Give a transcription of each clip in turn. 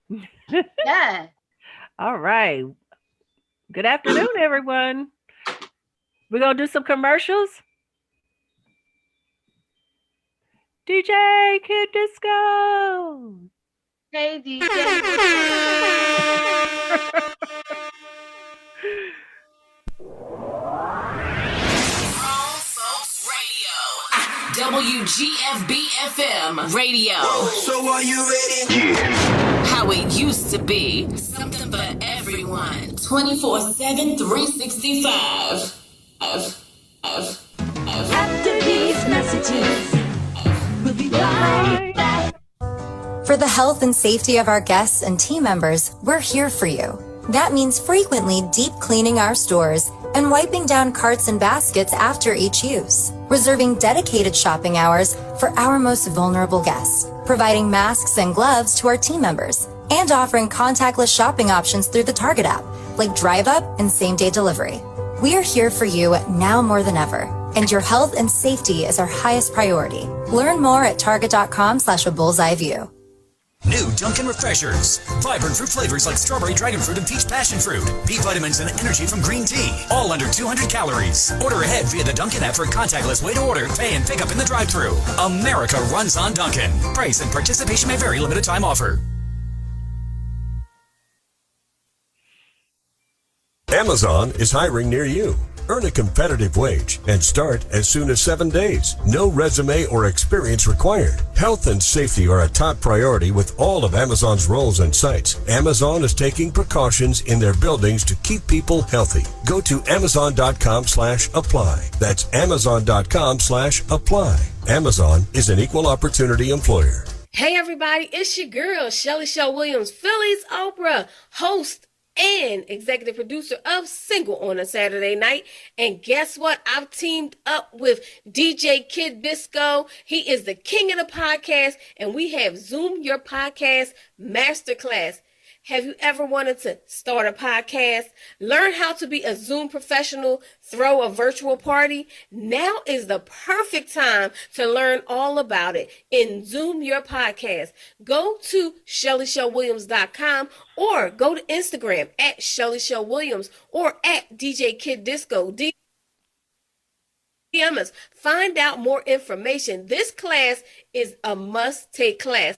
Yeah. All right. Good afternoon, everyone. We're going to do some commercials. DJ Kid Disco. Hey, DJ. WGFB-FM radio. So are you ready? Yeah. How it used to be. Something for everyone. 24/7, 365. After these messages, we'll be right back. For the health and safety of our guests and team members, we're here for you. That means frequently deep cleaning our stores and wiping down carts and baskets after each use. Reserving dedicated shopping hours for our most vulnerable guests. Providing masks and gloves to our team members. And offering contactless shopping options through the Target app, like Drive Up and same-day delivery. We are here for you now more than ever. And your health and safety is our highest priority. Learn more at target.com/a bullseye-view. New Dunkin' Refreshers. Vibrant fruit flavors like strawberry, dragon fruit, and peach passion fruit. B vitamins and energy from green tea. All under 200 calories. Order ahead via the Dunkin' app for a contactless way to order, pay, and pick up in the drive-thru. America runs on Dunkin'. Price and participation may vary. Limited time offer. Amazon is hiring near you. Earn a competitive wage and start as soon as 7 days. No resume or experience required. Health and safety are a top priority with all of Amazon's roles and sites. Amazon is taking precautions in their buildings to keep people healthy. Go to amazon.com/apply. That's amazon.com/apply. Amazon is an equal opportunity employer. Hey everybody, it's your girl, Shelly Shell Williams, Philly's Oprah, host and executive producer of Single on a Saturday Night. And guess what? I've teamed up with DJ Kid Disco. He is the king of the podcast, and we have Zoom Your Podcast Masterclass. Have you ever wanted to start a podcast? Learn how to be a Zoom professional, throw a virtual party? Now is the perfect time to learn all about it in Zoom Your Podcast. Go to ShellyShellWilliams.com or go to Instagram at Shelly Shell Williams or at DJ Kid Disco. DM us. Find out more information. This class is a must-take class.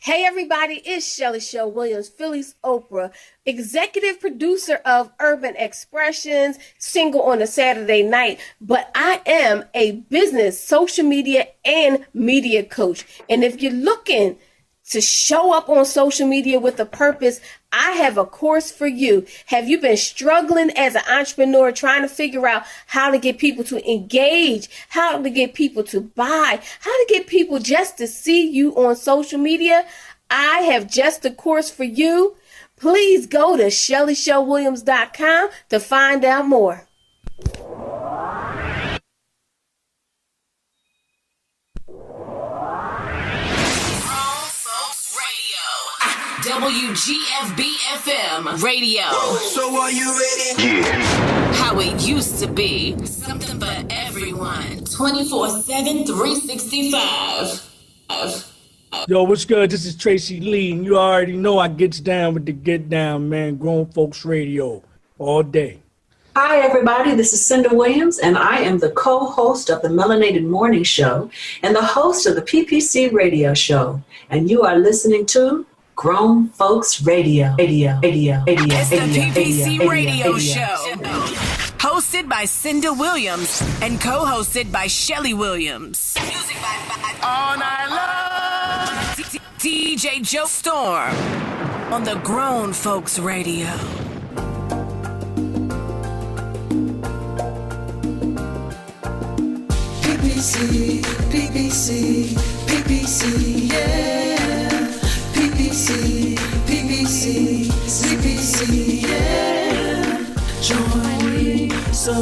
Hey everybody, it's Shelly Shell Williams, Philly's Oprah, executive producer of Urban Expressions, Single on a Saturday Night, but I am a business, social media, and media coach. And if you're looking to show up on social media with a purpose, I have a course for you. Have you been struggling as an entrepreneur trying to figure out how to get people to engage, how to get people to buy, how to get people just to see you on social media? I have just the course for you. Please go to ShellyShellWilliams.com to find out more. WGFB-FM radio. So are you ready? Yeah. How it used to be. Something for everyone. 24/7, 365. Yo, what's good? This is Tracy Lee, and you already know I gets down with the get down, man. Grown Folks Radio all day. Hi, everybody. This is Cynda Williams, and I am the co-host of the Melanated Morning Show and the host of the PPC Radio Show. And you are listening to Grown Folks Radio. It's the PPC Radio Show. Hosted by Cynda Williams and co-hosted by Shelly Williams. Music by All Night Long. DJ Joe Storm on the Grown Folks Radio. PPC, PPC, PPC, yeah. PPC, PPC, CPC, yeah. Join me so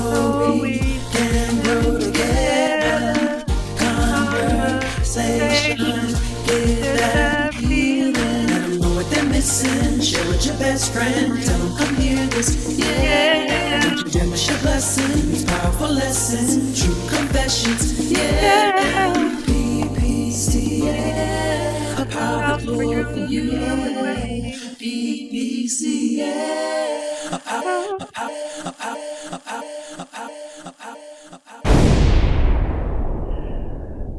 we can grow together. Conversation, get that feeling. Let them know what they're missing. Share with your best friend. Tell them come hear this, yeah. Don't miss your blessings, powerful lessons, true confessions, yeah. PPC, yeah. Power for you, PPC, yeah.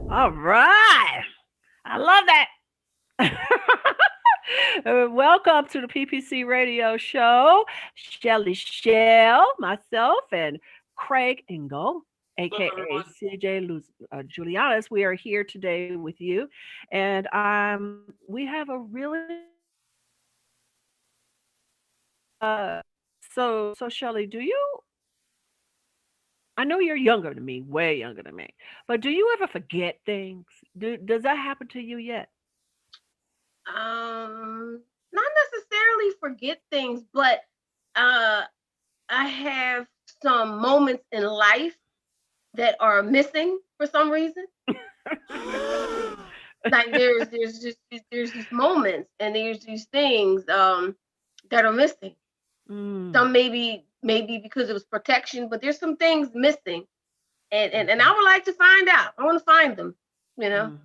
All right. I love that. Welcome to the PPC Radio Show. Shelly Shell, myself, and Craig Engel, aka CJ Julianis. We are here today with you, and we have a really so Shelly, do you? I know you're younger than me, way younger than me, but do you ever forget things? Does that happen to you yet? Not necessarily forget things, but I have some moments in life that are missing for some reason. Like there's these moments and there's these things that are missing. Some maybe because it was protection, but there's some things missing, and I would like to find out. I want to find them, you know.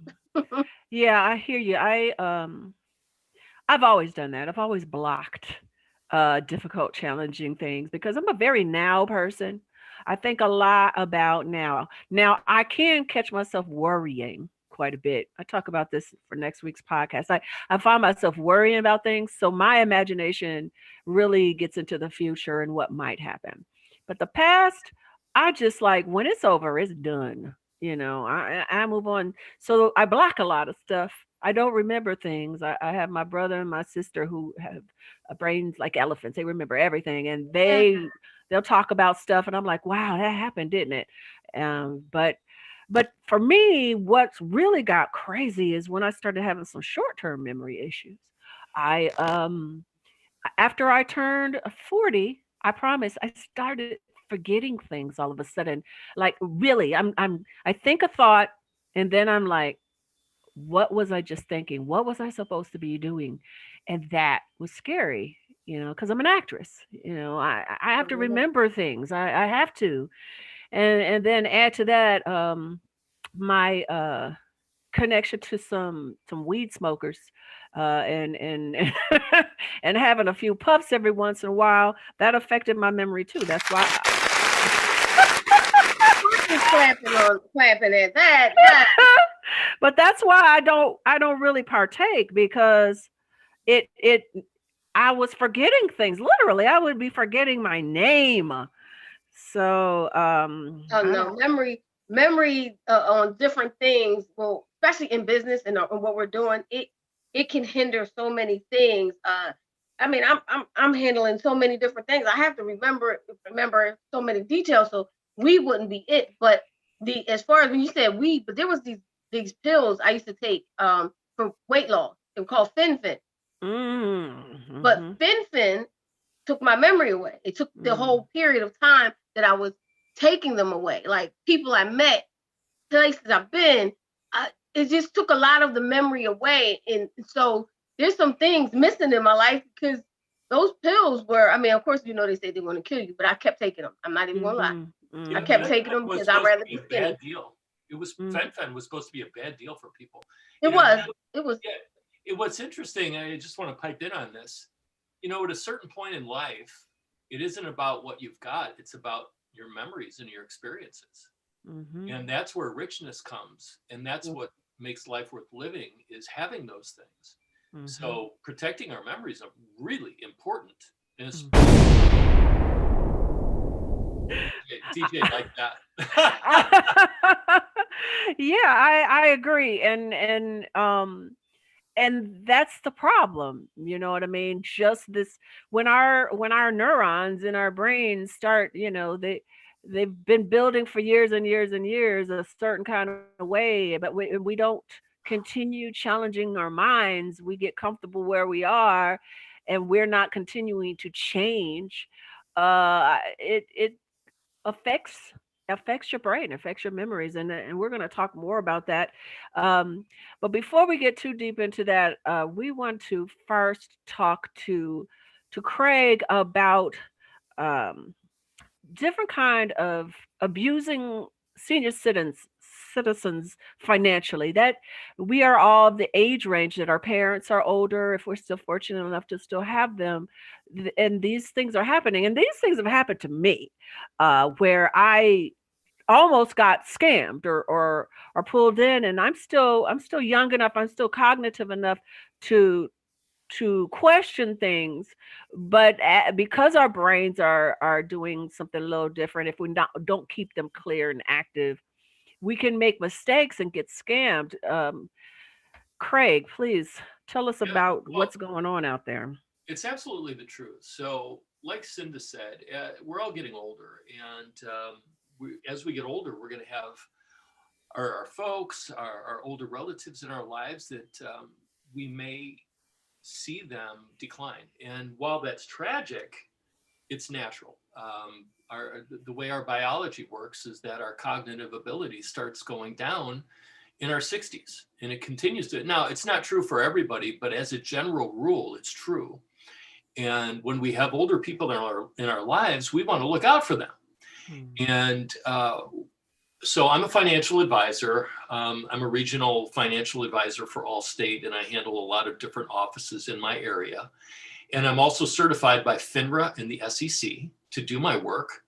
Yeah, I hear you. I've always done that. I've always blocked difficult, challenging things because I'm a very now person. I think a lot about now. Now I can catch myself worrying quite a bit. I talk about this for next week's podcast. I find myself worrying about things. So my imagination really gets into the future and what might happen. But the past, I just like when it's over, it's done. You know, I move on. So I block a lot of stuff. I don't remember things. I have my brother and my sister who have brains like elephants. They remember everything, and they'll talk about stuff, and I'm like, wow, that happened, didn't it? But for me, what's really got crazy is when I started having some short-term memory issues. After I turned 40, I promise I started forgetting things all of a sudden. Like really, I think a thought, and then I'm like, what was I just thinking? What was I supposed to be doing? And that was scary, you know, because I'm an actress. You know, I have to remember things. I have to. And then add to that my connection to some weed smokers and and having a few puffs every once in a while, that affected my memory too. That's why clapping at that. But that's why I don't really partake, because I was forgetting things. Literally, I would be forgetting my name. So no, memory on different things, well, especially in business and what we're doing, it can hinder so many things. I mean, I'm handling so many different things. I have to remember so many details, so we wouldn't be it. But as far as when you said weed, but there was these pills I used to take for weight loss. They were called Fen-Phen. Mm-hmm. But Fen-Phen took my memory away. It took the whole period of time that I was taking them away. Like people I met, places I've been, it just took a lot of the memory away. And so there's some things missing in my life because those pills were, I mean, of course, you know, they say they want to kill you, but I kept taking them. I'm not even gonna lie. I kept taking them because I'd rather be skinny. Bad deal. It was Fen-Phen was supposed to be a bad deal for people. It was. Yeah, what's interesting, I just want to pipe in on this. You know, at a certain point in life, it isn't about what you've got. It's about your memories and your experiences. Mm-hmm. And that's where richness comes. And that's what makes life worth living, is having those things. Mm-hmm. So protecting our memories are really important. And it's DJ like that. Yeah, I agree. And that's the problem, you know what I mean? Just this, when our neurons in our brains start, you know, they've been building for years and years and years a certain kind of way, but we don't continue challenging our minds. We get comfortable where we are, and we're not continuing to change. It affects your brain, affects your memories, and we're going to talk more about that. But before we get too deep into that, we want to first talk to Craig about different kind of abusing senior citizens financially. That we are all the age range that our parents are older, if we're still fortunate enough to still have them. And these things are happening. And these things have happened to me, where I almost got scammed or pulled in, and I'm still young enough, I'm still cognitive enough to question things, but because our brains are doing something a little different, if we don't keep them clear and active, we can make mistakes and get scammed. Craig, please tell us about what's going on out there. It's absolutely the truth. So like Cynda said, we're all getting older, and as we get older, we're going to have our folks, our older relatives in our lives that we may see them decline. And while that's tragic, it's natural. The way our biology works is that our cognitive ability starts going down in our 60s, and it continues to. Now, it's not true for everybody, but as a general rule, it's true. And when we have older people in our lives, we want to look out for them. And so I'm a financial advisor. I'm a regional financial advisor for Allstate, and I handle a lot of different offices in my area. And I'm also certified by FINRA and the SEC to do my work.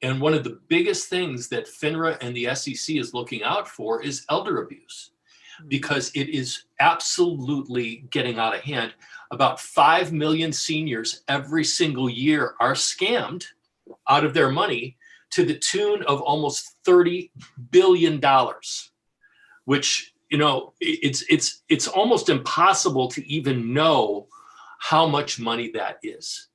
And one of the biggest things that FINRA and the SEC is looking out for is elder abuse, because it is absolutely getting out of hand. About 5 million seniors every single year are scammed out of their money to the tune of almost $30 billion, which, it's almost impossible to even know how much money that is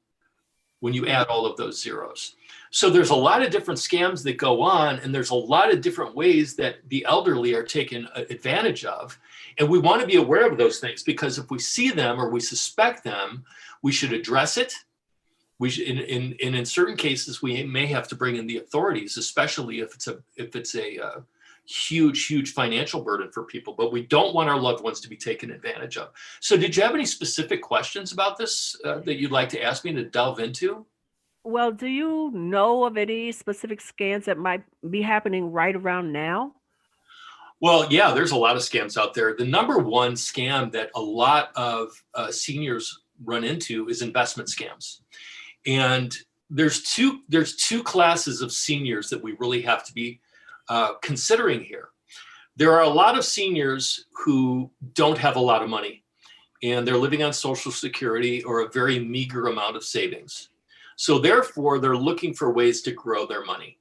when you add all of those zeros. So there's a lot of different scams that go on, and there's a lot of different ways that the elderly are taken advantage of. And we want to be aware of those things, because if we see them or we suspect them, we should address it. We should, in certain cases, we may have to bring in the authorities, especially if it's a huge financial burden for people. But we don't want our loved ones to be taken advantage of. So did you have any specific questions about this that you'd like to ask me to delve into? Well, do you know of any specific scams that might be happening right around now? Well, yeah, there's a lot of scams out there. The number one scam that a lot of seniors run into is investment scams. And there's two classes of seniors that we really have to be considering here. There are a lot of seniors who don't have a lot of money, and they're living on Social Security or a very meager amount of savings. So therefore, they're looking for ways to grow their money.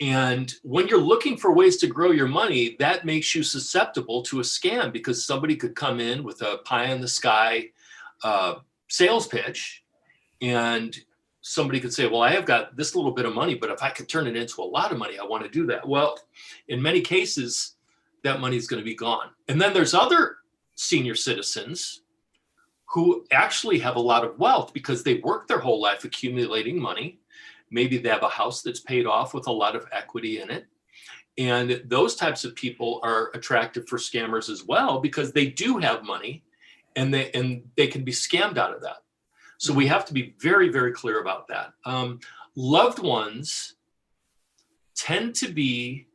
And when you're looking for ways to grow your money, that makes you susceptible to a scam, because somebody could come in with a pie in the sky sales pitch, and somebody could say, well, I have got this little bit of money, but if I could turn it into a lot of money, I want to do that. Well, in many cases, that money is going to be gone. And then there's other senior citizens who actually have a lot of wealth because they worked their whole life accumulating money. Maybe they have a house that's paid off with a lot of equity in it. And those types of people are attractive for scammers as well, because they do have money, and they can be scammed out of that. So we have to be very, very clear about that. Loved ones tend to be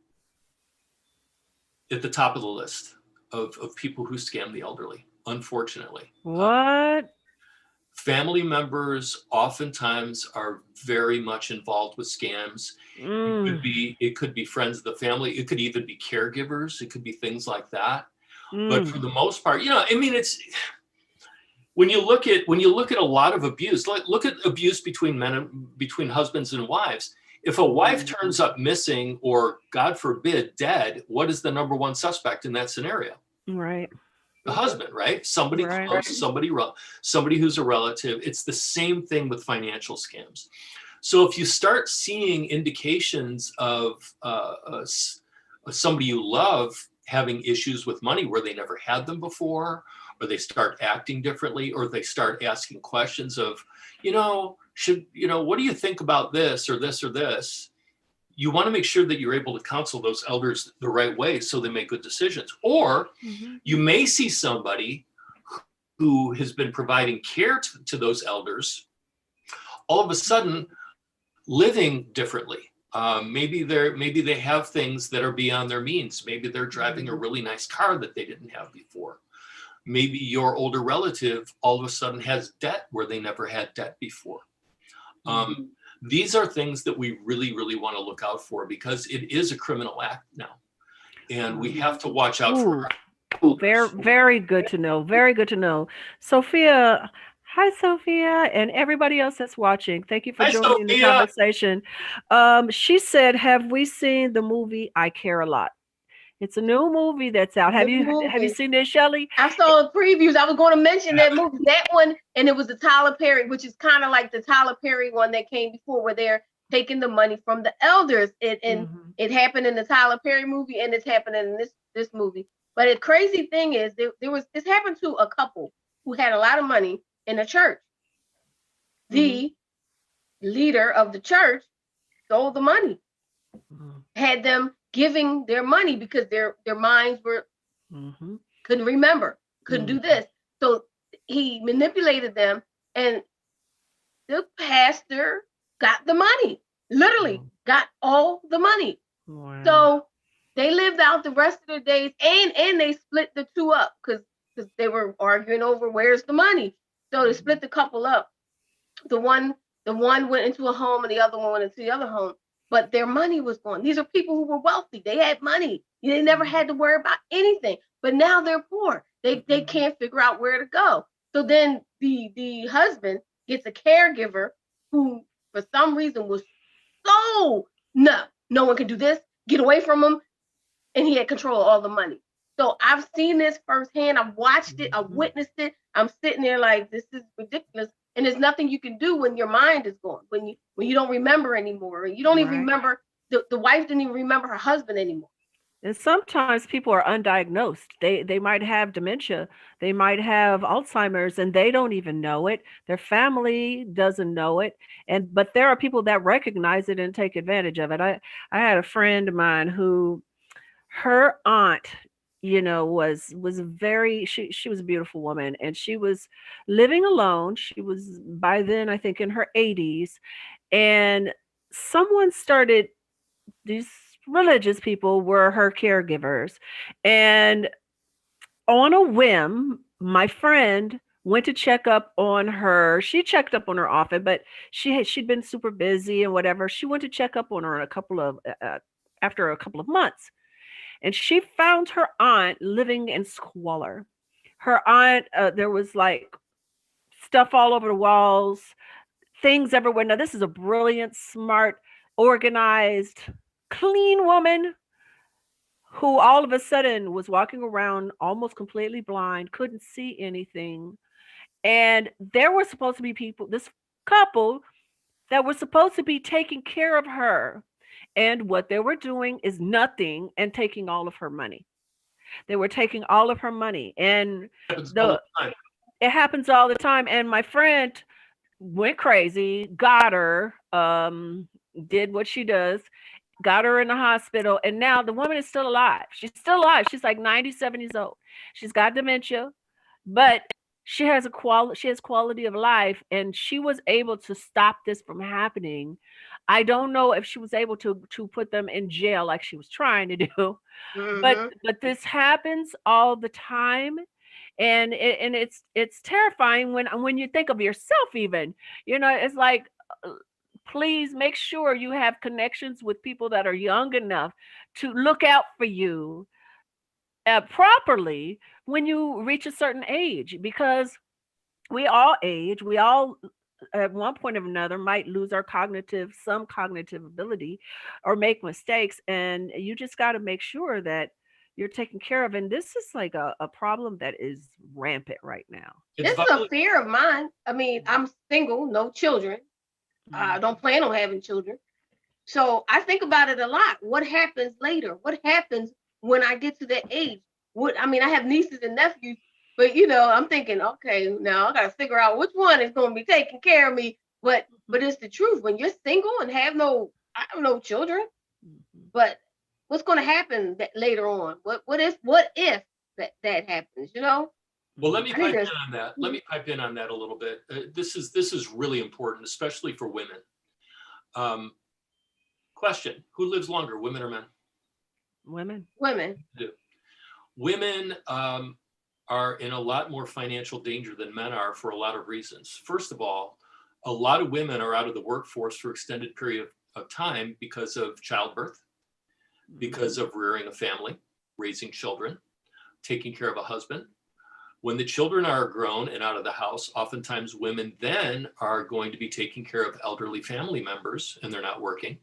at the top of the list of people who scam the elderly, unfortunately. What? Family members oftentimes are very much involved with scams. It could be friends of the family. It could even be caregivers. It could be things like that. But for the most part, it's when you look at a lot of abuse, look at abuse between husbands and wives. If a wife turns up missing, or God forbid, dead, what is the number one suspect in that scenario? Right. The husband, right? Somebody close, somebody who's a relative. It's the same thing with financial scams. So if you start seeing indications of somebody you love having issues with money where they never had them before, or they start acting differently, or they start asking questions of, what do you think about this or this or this? You want to make sure that you're able to counsel those elders the right way so they make good decisions. Or you may see somebody who has been providing care to those elders all of a sudden living differently, Maybe they have things that are beyond their means. Maybe they're driving a really nice car that they didn't have before. Maybe your older relative all of a sudden has debt where they never had debt before. These are things that we really, really want to look out for, because it is a criminal act now. And we have to watch out for our very, very good to know. Very good to know. Sophia, hi, Sophia, and everybody else that's watching. Thank you for joining the conversation. She said, have we seen the movie I Care a Lot? It's a new movie that's out. Have you seen this, Shelly? I saw the previews. I was going to mention that movie, that one, and it was the Tyler Perry, which is kind of like the Tyler Perry one that came before, where they're taking the money from the elders. It happened in the Tyler Perry movie, and it's happening in this movie. But the crazy thing is, this happened to a couple who had a lot of money in a church. The leader of the church stole the money, had them giving their money because their minds were couldn't remember, couldn't do this. So he manipulated them, and the pastor got the money, literally got all the money. Wow. So they lived out the rest of their days, and they split the two up because they were arguing over where's the money. So they split the couple up. The one went into a home and the other one went into the other home. But their money was gone. These are people who were wealthy. They had money. They never had to worry about anything. But now they're poor. They can't figure out where to go. So then the husband gets a caregiver who, for some reason, was so no one can do this. Get away from him. And he had control of all the money. So I've seen this firsthand. I've watched it. I've witnessed it. I'm sitting there like, this is ridiculous. And there's nothing you can do when your mind is gone, when you don't remember anymore. You don't even remember, the wife didn't even remember her husband anymore. And sometimes people are undiagnosed. They might have dementia. They might have Alzheimer's, and they don't even know it. Their family doesn't know it. But there are people that recognize it and take advantage of it. I had a friend of mine who, her aunt, was very, she was a beautiful woman, and she was living alone. She was, by then, I think in her 80s, and someone started, these religious people were her caregivers, and on a whim, my friend went to check up on her. She checked up on her often, but she'd been super busy and whatever. She went to check up on her after a couple of months. And she found her aunt living in squalor. Her aunt, there was like stuff all over the walls, things everywhere. Now, this is a brilliant, smart, organized, clean woman who all of a sudden was walking around almost completely blind, couldn't see anything. And there were supposed to be people, this couple, that were supposed to be taking care of her. And what they were doing is nothing and taking all of her money. They were taking all of her money. And it happens all the time. And my friend went crazy, got her, did what she does, got her in the hospital. And now the woman is still alive. She's still alive. She's like 97 years old. She's got dementia, but she has quality of life. And she was able to stop this from happening. I don't know if she was able to put them in jail like she was trying to do, but this happens all the time, and it's terrifying when you think of yourself. Even it's like, please make sure you have connections with people that are young enough to look out for you properly when you reach a certain age, because we all age. We all at one point or another might lose some cognitive ability or make mistakes. And you just got to make sure that you're taken care of. And this is like a problem that is rampant right now. This is a fear of mine. I mean, I'm single, no children. I don't plan on having children. So I think about it a lot. What happens later? What happens when I get to that age? I have nieces and nephews. But, I'm thinking, okay, now I got to figure out which one is going to be taking care of me. But it's the truth. When you're single and have no children, but what's going to happen later on? What if that happens, Well, let me pipe in on that. Let me pipe in on that a little bit. This is really important, especially for women. Question, who lives longer, women or men? Women. Women. Women are in a lot more financial danger than men are for a lot of reasons. First of all, a lot of women are out of the workforce for extended period of time because of childbirth, because of rearing a family, raising children, taking care of a husband. When the children are grown and out of the house, oftentimes women then are going to be taking care of elderly family members, and they're not working.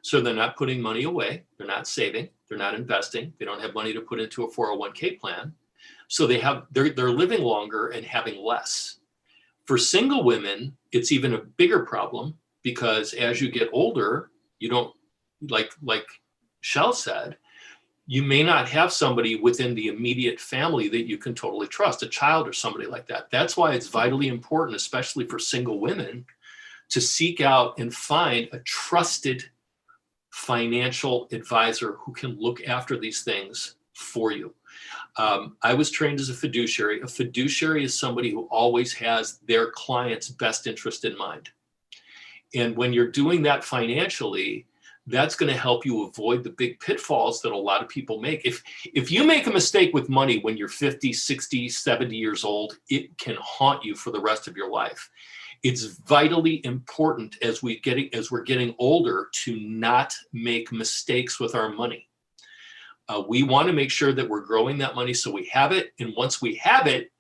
So they're not putting money away, they're not saving, they're not investing, they don't have money to put into a 401k plan. So they're living longer and having less. For single women, it's even a bigger problem, because as you get older, you don't, like Shell said, you may not have somebody within the immediate family that you can totally trust, a child or somebody like that. That's why it's vitally important, especially for single women, to seek out and find a trusted financial advisor who can look after these things for you. I was trained as a fiduciary. A fiduciary is somebody who always has their client's best interest in mind. And when you're doing that financially, that's going to help you avoid the big pitfalls that a lot of people make. If you make a mistake with money when you're 50, 60, 70 years old, it can haunt you for the rest of your life. It's vitally important as we're getting older to not make mistakes with our money. We want to make sure that we're growing that money so we have it. And once we have it,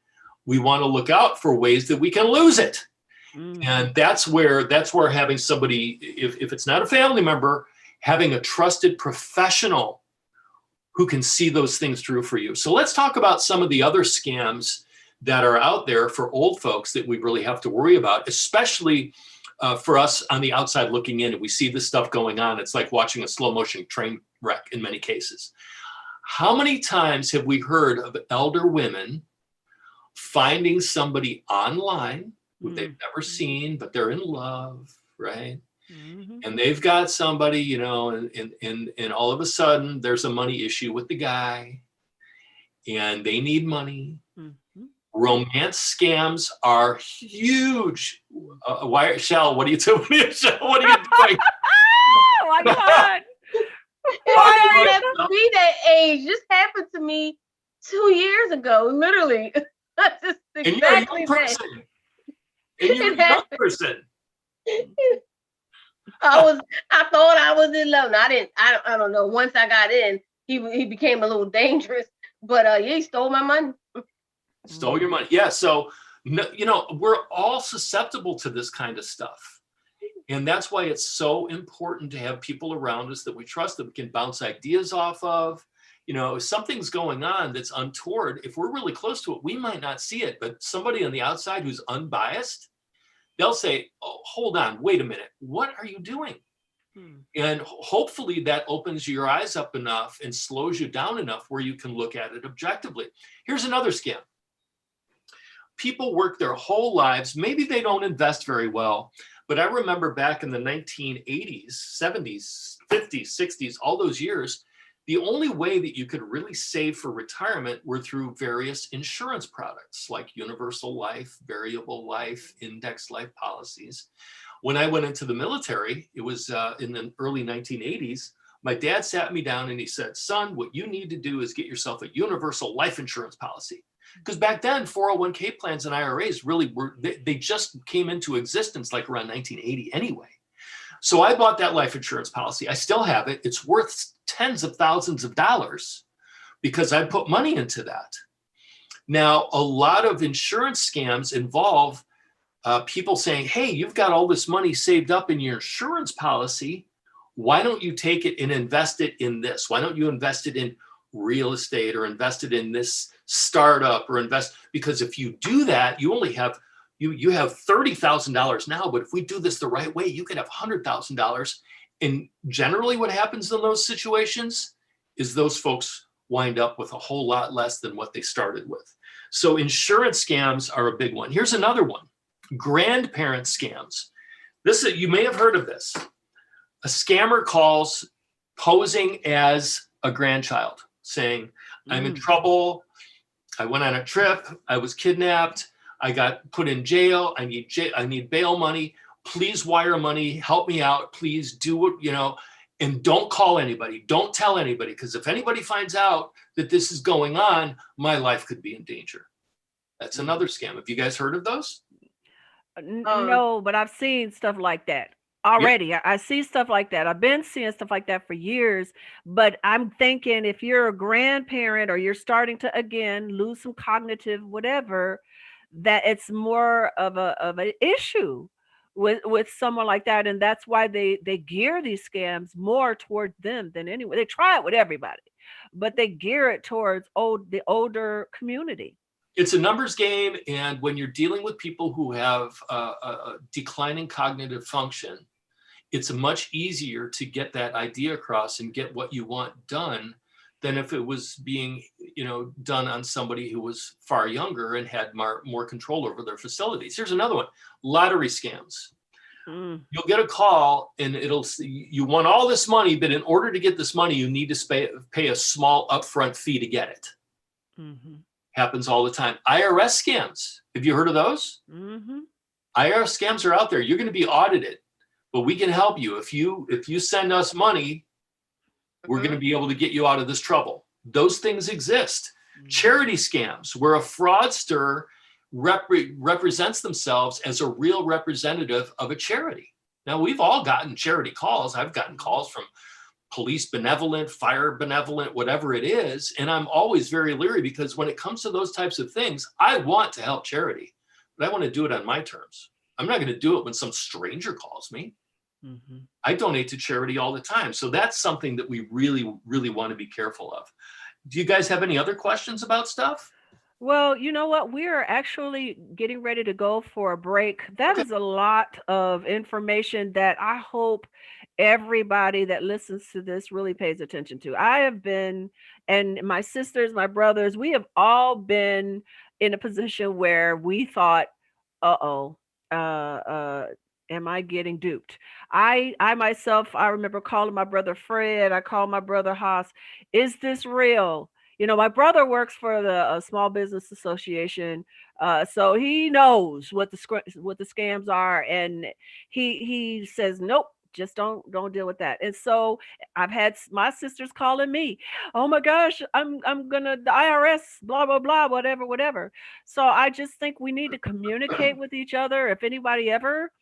we want to look out for ways that we can lose it. And that's where having somebody, if it's not a family member, having a trusted professional who can see those things through for you. So let's talk about some of the other scams that are out there for old folks that we really have to worry about, especially for us on the outside looking in, and we see this stuff going on. It's like watching a slow motion train wreck in many cases. How many times have we heard of elder women finding somebody online who they've never seen, but they're in love, right? And they've got somebody, you know, and all of a sudden there's a money issue with the guy and they need money. Romance scams are huge. Shell, what are you doing? What are you doing? Oh my God. I don't have to be that age. This happened to me 2 years ago, literally. That's just exactly that. And you're a young person. I thought I was in love. I don't know. Once I got in, he became a little dangerous. But yeah, he stole my money. Stole your money. Yeah. So, you know, we're all susceptible to this kind of stuff. And that's why it's so important to have people around us that we trust, that we can bounce ideas off of. You know, if something's going on that's untoward, if we're really close to it, we might not see it. But somebody on the outside who's unbiased, they'll say, oh, hold on, wait a minute. What are you doing? And hopefully that opens your eyes up enough and slows you down enough where you can look at it objectively. Here's another scam. People work their whole lives. Maybe they don't invest very well. But I remember back in the 1980s, 70s, 50s, 60s, all those years, the only way that you could really save for retirement were through various insurance products like universal life, variable life, index life policies. When I went into the military, it was in the early 1980s, my dad sat me down and he said, son, what you need to do is get yourself a universal life insurance policy. Because back then, 401k plans and IRAs really were, they just came into existence like around 1980 anyway. So I bought that life insurance policy. I still have it. It's worth tens of thousands of dollars because I put money into that. Now, a lot of insurance scams involve people saying, hey, you've got all this money saved up in your insurance policy. Why don't you take it and invest it in this? Why don't you invest it in real estate or invest it in this startup or invest? Because if you do that, you only have you have $30,000 now, but if we do this the right way, you could have $100,000. And generally what happens in those situations is those folks wind up with a whole lot less than what they started with. So insurance scams are a big one. Here's another one, grandparent scams. You may have heard of this. A scammer calls posing as a grandchild saying, I'm in trouble. I went on a trip. I was kidnapped. I got put in jail. I need bail money. Please wire money. Help me out. Please do what, you know. And don't call anybody. Don't tell anybody, because if anybody finds out that this is going on, my life could be in danger. That's another scam. Have you guys heard of those? No, but I've seen stuff like that already. Yep. I see stuff like that. I've been seeing stuff like that for years, but I'm thinking if you're a grandparent or you're starting to, again, lose some cognitive whatever, that it's more of an issue with someone like that. And that's why they gear these scams more toward them than anyone. They try it with everybody, but they gear it towards the older community. It's a numbers game. And when you're dealing with people who have a declining cognitive function, it's much easier to get that idea across and get what you want done than if it was being, done on somebody who was far younger and had more control over their facilities. Here's another one: lottery scams. You'll get a call and you want all this money, but in order to get this money, you need to pay a small upfront fee to get it. Mm-hmm. Happens all the time. IRS scams. Have you heard of those? Mm-hmm. IRS scams are out there. You're going to be audited, but we can help you. If you send us money, we're going to be able to get you out of this trouble. Those things exist. Mm-hmm. Charity scams, where a fraudster represents themselves as a real representative of a charity. Now, we've all gotten charity calls. I've gotten calls from police benevolent, fire benevolent, whatever it is. And I'm always very leery, because when it comes to those types of things, I want to help charity, but I want to do it on my terms. I'm not going to do it when some stranger calls me. Mm-hmm. I donate to charity all the time. So that's something that we really, really want to be careful of. Do you guys have any other questions about stuff? Well, you know what? We are actually getting ready to go for a break. That is a lot of information that I hope everybody that listens to this really pays attention to. I have been, and my sisters, my brothers, we have all been in a position where we thought, am I getting duped? I myself, I remember calling my brother Fred. I called my brother Haas. Is this real? My brother works for the Small Business Association, so he knows what the scams are, and he says, nope, just don't deal with that. And so I've had my sisters calling me, oh my gosh, I'm gonna, the IRS, blah blah blah, whatever. So I just think we need to communicate with each other. If anybody ever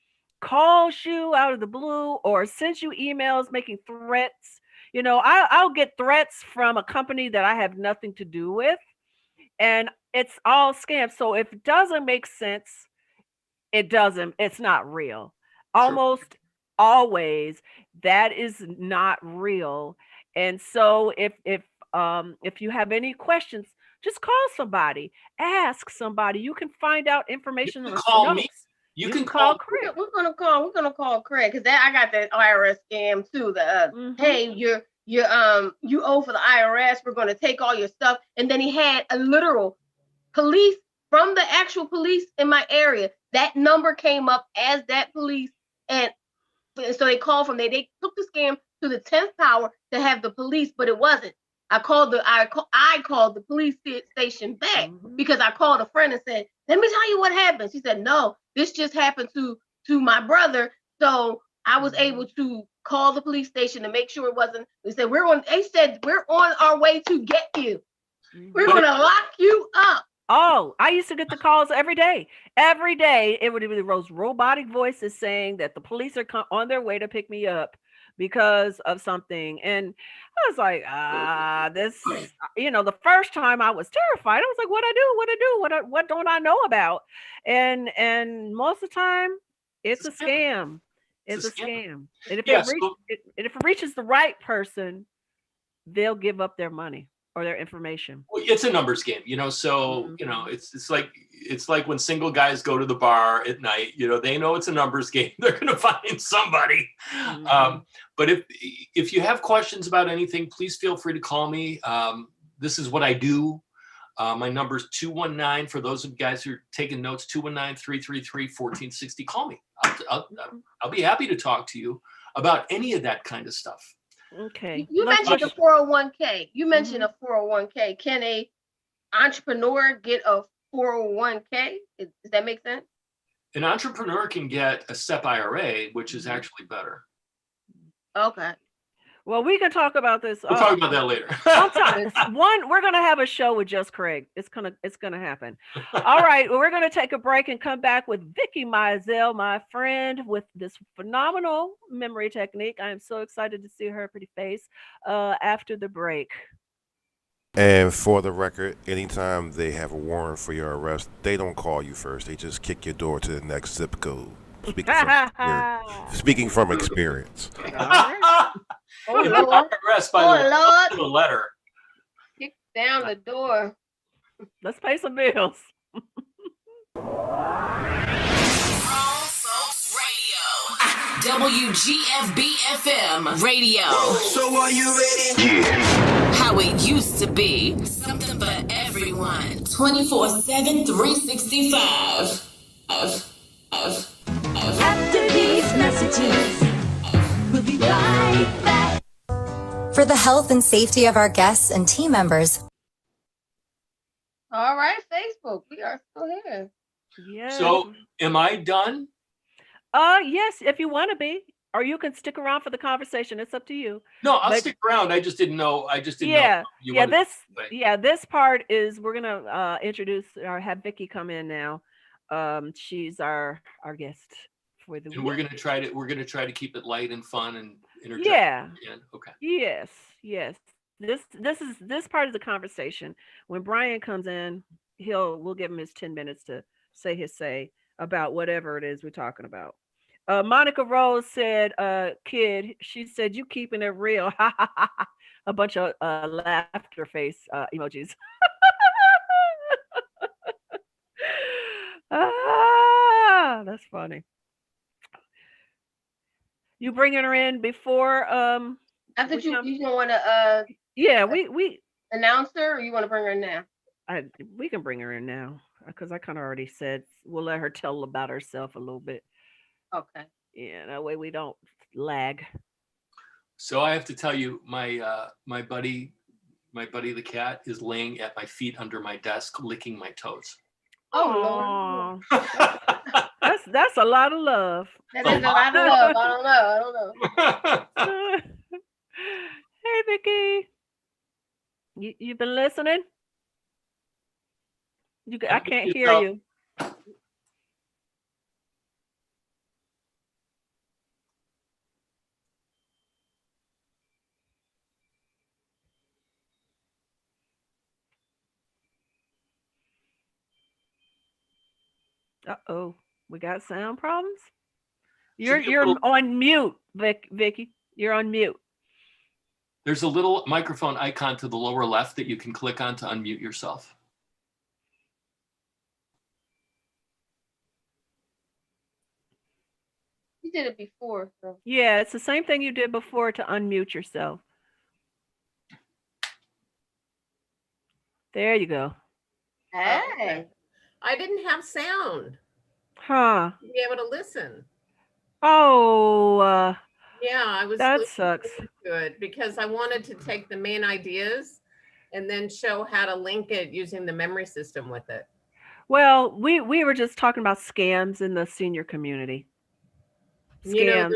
calls you out of the blue or sends you emails making threats, I'll get threats from a company that I have nothing to do with, and it's all scams. So if it doesn't make sense, it's not real. Sure. Almost always that is not real. And so if you have any questions, just call somebody, ask somebody. You can find out information. You can call me. You can call Craig. We're gonna call Craig, because I got that IRS scam too. Hey, you owe for the IRS. We're gonna take all your stuff. And then he had a literal police from the actual police in my area. That number came up as that police, and so they called from there. They took the scam to the 10th power to have the police, but it wasn't. I called the police station back, because I called a friend and said, let me tell you what happened. She said, no, this just happened to my brother. So I was able to call the police station to make sure it wasn't. They said, we're on our way to get you. We're going to lock you up. Oh, I used to get the calls every day. Every day, it would be those robotic voices saying that the police are on their way to pick me up because of something. And I was like, this, the first time I was terrified. I was like, what do? What don't I know about? And most of the time, it's a scam. It's a scam. And if it reaches the right person, they'll give up their money or their information. Well, it's a numbers game, so it's like when single guys go to the bar at night, they know it's a numbers game. They're going to find somebody. But if you have questions about anything, please feel free to call me. This is what I do. My number is 219, for those of you guys who are taking notes, 219-333-1460. Call me. I'll be happy to talk to you about any of that kind of stuff. Okay. You mentioned a 401k. You mentioned a 401k. Can a entrepreneur get a 401k? Does that make sense? An entrepreneur can get a SEP IRA, which is actually better. Okay. Well, we can talk about this. We'll talk about that later. We're gonna have a show with just Craig. It's gonna happen. All right. Well, we're gonna take a break and come back with Vicki Mizel, my friend, with this phenomenal memory technique. I am so excited to see her pretty face after the break. And for the record, anytime they have a warrant for your arrest, they don't call you first. They just kick your door to the next zip code. Speaking from experience. Oh, Lord. Arrest by the letter. Kick down the door. Let's pay some bills. WGFB-FM radio. So are you ready? Yeah. How it used to be. Something for everyone. 24/7, 365. After these messages, we'll be right back. For the health and safety of our guests and team members. All right, Facebook. We are still here. Yeah. So, am I done? Yes, if you want to be, or you can stick around for the conversation. It's up to you. No, I'll stick around. I just didn't know. This part is we're gonna introduce or have Vicki come in now. She's our guest for the week. We're gonna try to keep it light and fun and interject. Yeah. Again. Okay. Yes. This part of the conversation. When Brian comes in, we'll give him his 10 minutes to say his say about whatever it is we're talking about. Monica Rose said, kid, she said, you keeping it real. A bunch of laughter face emojis. That's funny. You bringing her in before? I thought you don't want to. Yeah, we announce her, or you want to bring her in now? We can bring her in now because I kind of already said we'll let her tell about herself a little bit. Okay. Yeah, that way we don't lag. So I have to tell you, my buddy the cat is laying at my feet under my desk, licking my toes. Oh, Lord. That's a lot of love. That is a lot of love. I don't know. Hey, Vicki. You been listening? I can't hear you. Uh-oh, we got sound problems. You're on mute, Vicki. You're on mute. There's a little microphone icon to the lower left that you can click on to unmute yourself. You did it before. So. Yeah, it's the same thing you did before to unmute yourself. There you go. Hey. I didn't have sound. Huh. To be able to listen. Oh. Yeah, I was. That sucks. Good, because I wanted to take the main ideas and then show how to link it using the memory system with it. Well, we were just talking about scams in the senior community. You know,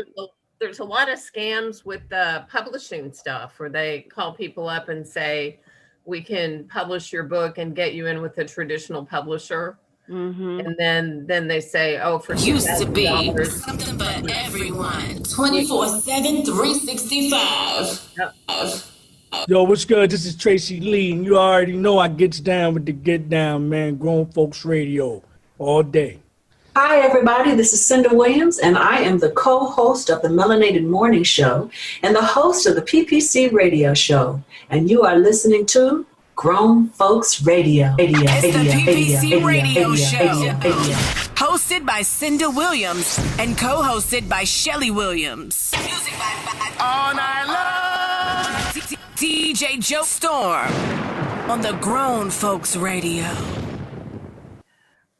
there's a lot of scams with the publishing stuff where they call people up and say, we can publish your book and get you in with a traditional publisher. Mm-hmm. And then they say, oh, for used to be something for everyone. 24/7, 365. Yo, what's good? This is Tracy Lee, and you already know I gets down with the get down, man. Grown Folks Radio all day. Hi, everybody. This is Cynda Williams, and I am the co-host of the Melanated Morning Show and the host of the PPC Radio Show. And you are listening to Grown Folks Radio. It's the PPC Radio Show. Hosted by Cynda Williams and co-hosted by Shelly Williams. Music all night long. DJ Joe Storm on the Grown Folks Radio.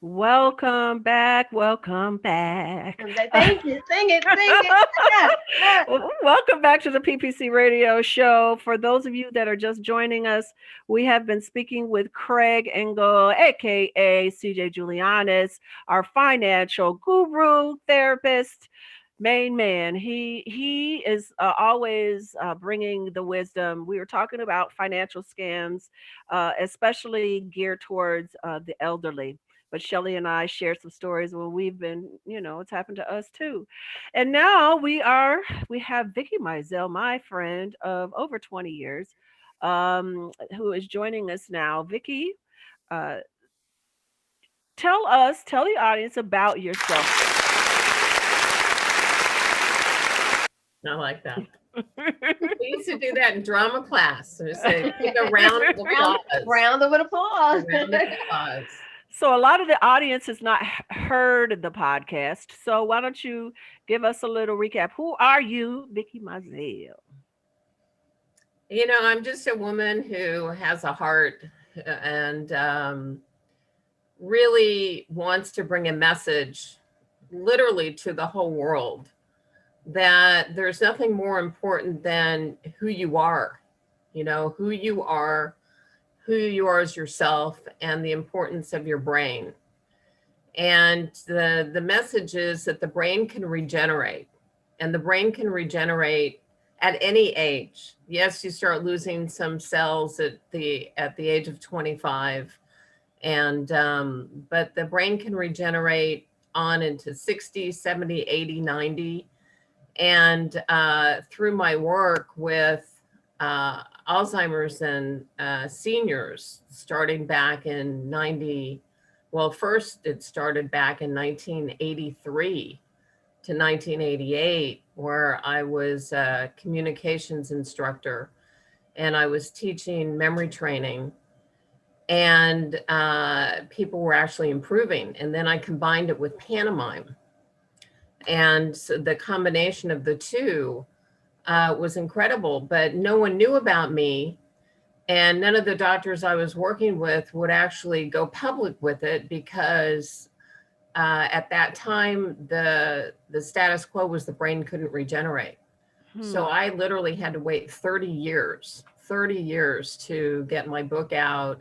Welcome back. Welcome back. Thank you. Sing it. Welcome back to the PPC Radio Show. For those of you that are just joining us, we have been speaking with Craig Engel, aka CJ Julianis, our financial guru, therapist, Main man. He is always bringing the wisdom. We were talking about financial scams, especially geared towards the elderly. But Shelly and I shared some stories when we've been, it's happened to us too. And now we have Vicki Mizel, my friend of over 20 years, who is joining us now. Vicki, uh, tell the audience about yourself. I like that. We used to do that in drama class. And say, give a round of applause. Round of applause. Round of applause. So a lot of the audience has not heard the podcast. So why don't you give us a little recap? Who are you, Vicki Mizel? I'm just a woman who has a heart and really wants to bring a message literally to the whole world that there's nothing more important than who you are, who you are as yourself, and the importance of your brain. And the message is that the brain can regenerate, and the brain can regenerate at any age. Yes, you start losing some cells at the age of 25, and but the brain can regenerate on into 60, 70, 80, 90. And through my work with Alzheimer's and seniors, starting back in first it started back in 1983 to 1988, where I was a communications instructor and I was teaching memory training, and people were actually improving. And then I combined it with pantomime. And so the combination of the two was incredible, but no one knew about me. And none of the doctors I was working with would actually go public with it because at that time, the status quo was the brain couldn't regenerate. So I literally had to wait 30 years to get my book out.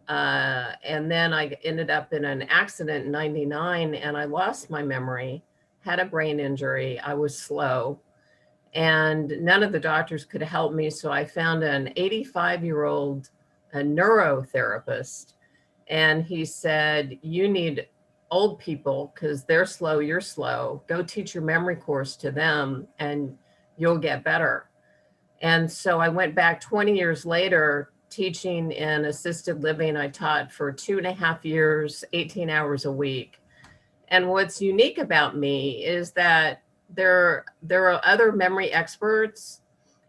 And then I ended up in an accident in 99 and I lost my memory. Had a brain injury. I was slow and none of the doctors could help me. So I found an 85-year-old neurotherapist, and he said, you need old people because they're slow, you're slow. Go teach your memory course to them and you'll get better. And so I went back 20 years later teaching in assisted living. I taught for 2.5 years, 18 hours a week. And what's unique about me is that there are other memory experts,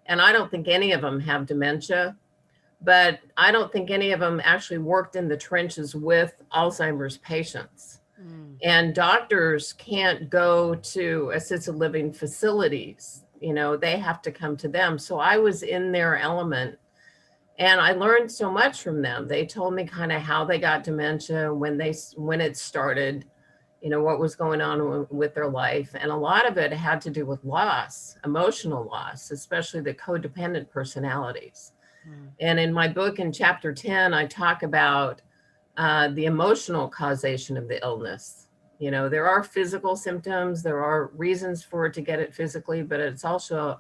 and I don't think any of them have dementia, but I don't think any of them actually worked in the trenches with Alzheimer's patients. And doctors can't go to assisted living facilities. They have to come to them. So I was in their element and I learned so much from them. They told me kind of how they got dementia, when it started, what was going on with their life. And a lot of it had to do with loss, emotional loss, especially the codependent personalities. And in my book, in chapter 10, I talk about the emotional causation of the illness. There are physical symptoms, there are reasons for it to get it physically, but it's also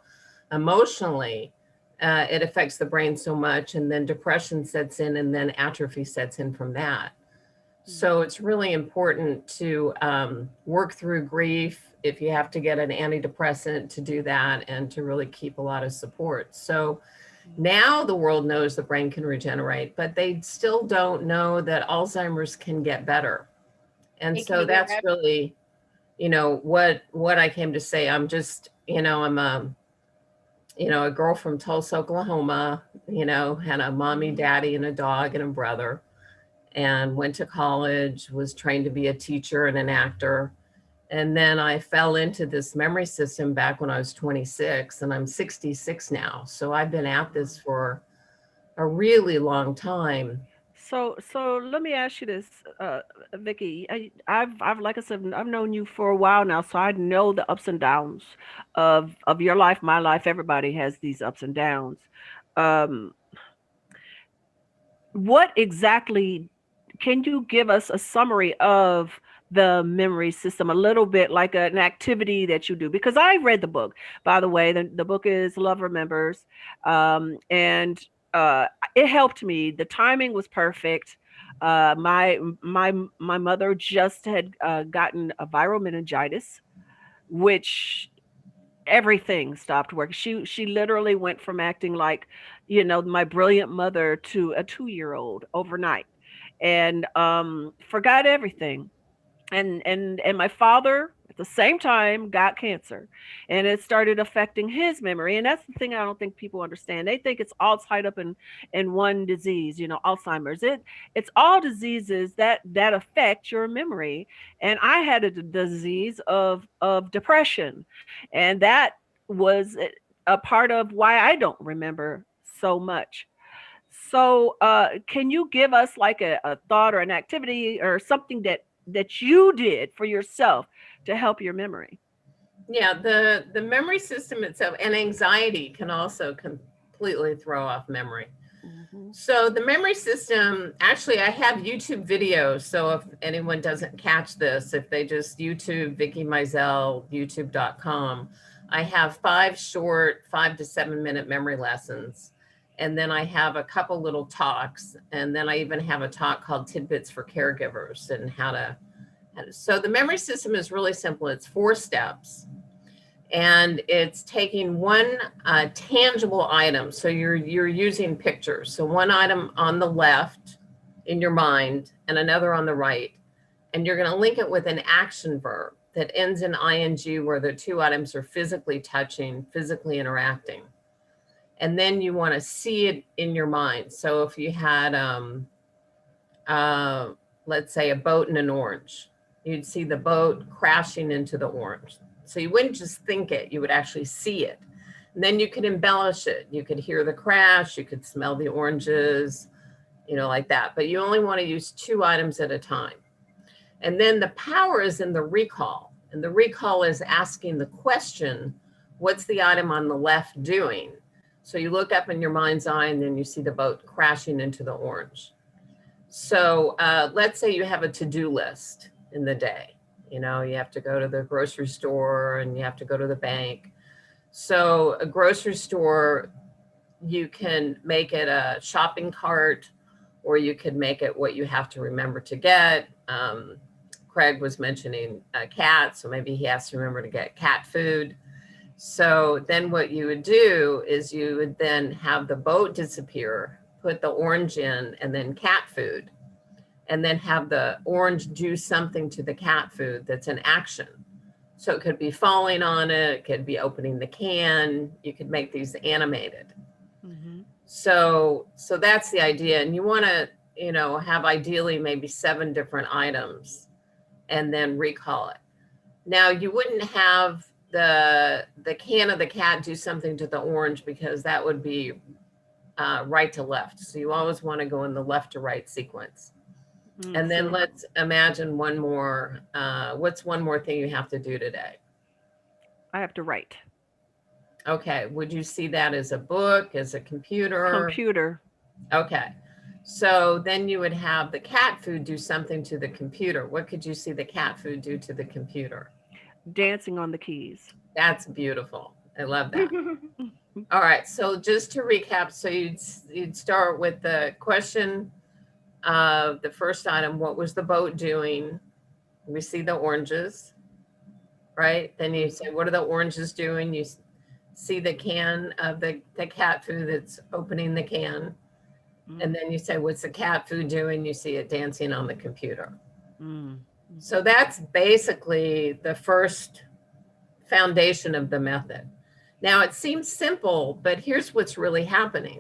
emotionally, it affects the brain so much, and then depression sets in, and then atrophy sets in from that. So it's really important to work through grief. If you have to get an antidepressant, to do that, and to really keep a lot of support. So now the world knows the brain can regenerate, but they still don't know that Alzheimer's can get better. And so that's really, what I came to say. I'm just, I'm a girl from Tulsa, Oklahoma, had a mommy, daddy, and a dog and a brother, and went to college, was trained to be a teacher and an actor. And then I fell into this memory system back when I was 26, and I'm 66 now. So I've been at this for a really long time. So let me ask you this, Vicki. I've like I said, I've known you for a while now, so I know the ups and downs of your life, my life. Everybody has these ups and downs. What exactly, can you give us a summary of the memory system a little bit, like an activity that you do, because I read the book, by the way. The book is Love Remembers, and it helped me. The timing was perfect. My mother just had gotten a viral meningitis, which everything stopped working. She literally went from acting like, my brilliant mother to a 2-year-old overnight, and forgot everything. And my father at the same time got cancer, and it started affecting his memory. And that's the thing I don't think people understand. They think it's all tied up in one disease, Alzheimer's. It's all diseases that affect your memory. And I had a disease of depression, and that was a part of why I don't remember so much. So can you give us like a thought or an activity or something that you did for yourself to help your memory? Yeah, the memory system itself and anxiety can also completely throw off memory. So the memory system, actually, I have YouTube videos. So if anyone doesn't catch this, if they just YouTube Vicki Mizel, youtube.com, I have 5 short 5 to 7 minute memory lessons. And then I have a couple little talks. And then I even have a talk called Tidbits for Caregivers and how to. So the memory system is really simple. It's 4 steps. And it's taking one tangible item. So you're using pictures. So one item on the left in your mind and another on the right. And you're going to link it with an action verb that ends in ing, where the 2 items are physically touching, physically interacting. And then you want to see it in your mind. So if you had, let's say, a boat and an orange, you'd see the boat crashing into the orange. So you wouldn't just think it, you would actually see it. And then you could embellish it. You could hear the crash, you could smell the oranges, like that. But you only want to use 2 items at a time. And then the power is in the recall. And the recall is asking the question, what's the item on the left doing? So you look up in your mind's eye and then you see the boat crashing into the orange. So let's say you have a to-do list in the day. You have to go to the grocery store and you have to go to the bank. So a grocery store, you can make it a shopping cart, or you could make it what you have to remember to get. Craig was mentioning a cat, so maybe he has to remember to get cat food. So then what you would do is you would then have the boat disappear, put the orange in, and then cat food, and then have the orange do something to the cat food that's an action. So it could be falling on it, it could be opening the can, you could make these animated. So that's the idea. And you want to, have ideally maybe 7 different items and then recall it. Now you wouldn't have the can of the cat do something to the orange, because that would be right to left. So you always want to go in the left to right sequence. And then let's imagine one more. What's one more thing you have to do today? I have to write. Okay. Would you see that as a book, as a computer? Computer. Okay. So then you would have the cat food do something to the computer. What could you see the cat food do to the computer? Dancing on the keys. That's beautiful. I love that. All right. So just to recap, so you'd start with the question. The first item, what was the boat doing? We see the oranges, right? Then you say, what are the oranges doing? You see the can of the cat food that's opening the can. And then you say, what's the cat food doing? You see it dancing on the computer. So that's basically the first foundation of the method. Now it seems simple, but here's what's really happening.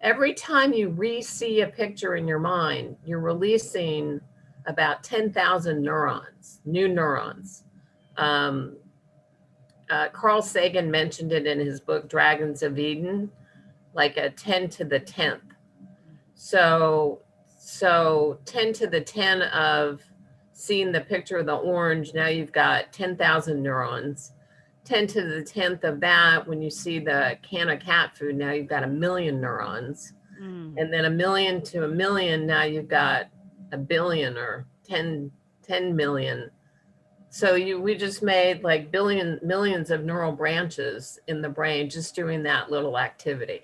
Every time you re-see a picture in your mind, you're releasing about 10,000 neurons, new neurons. Carl Sagan mentioned it in his book, Dragons of Eden, like a 10 to the 10th. So 10 to the 10 of seeing the picture of the orange, now you've got 10,000 neurons. 10 to the 10th of that, when you see the can of cat food, now you've got 1 million neurons. And then 1 million to 1 million, now you've got 1 billion or 10 10 million. So we just made like millions of neural branches in the brain just doing that little activity.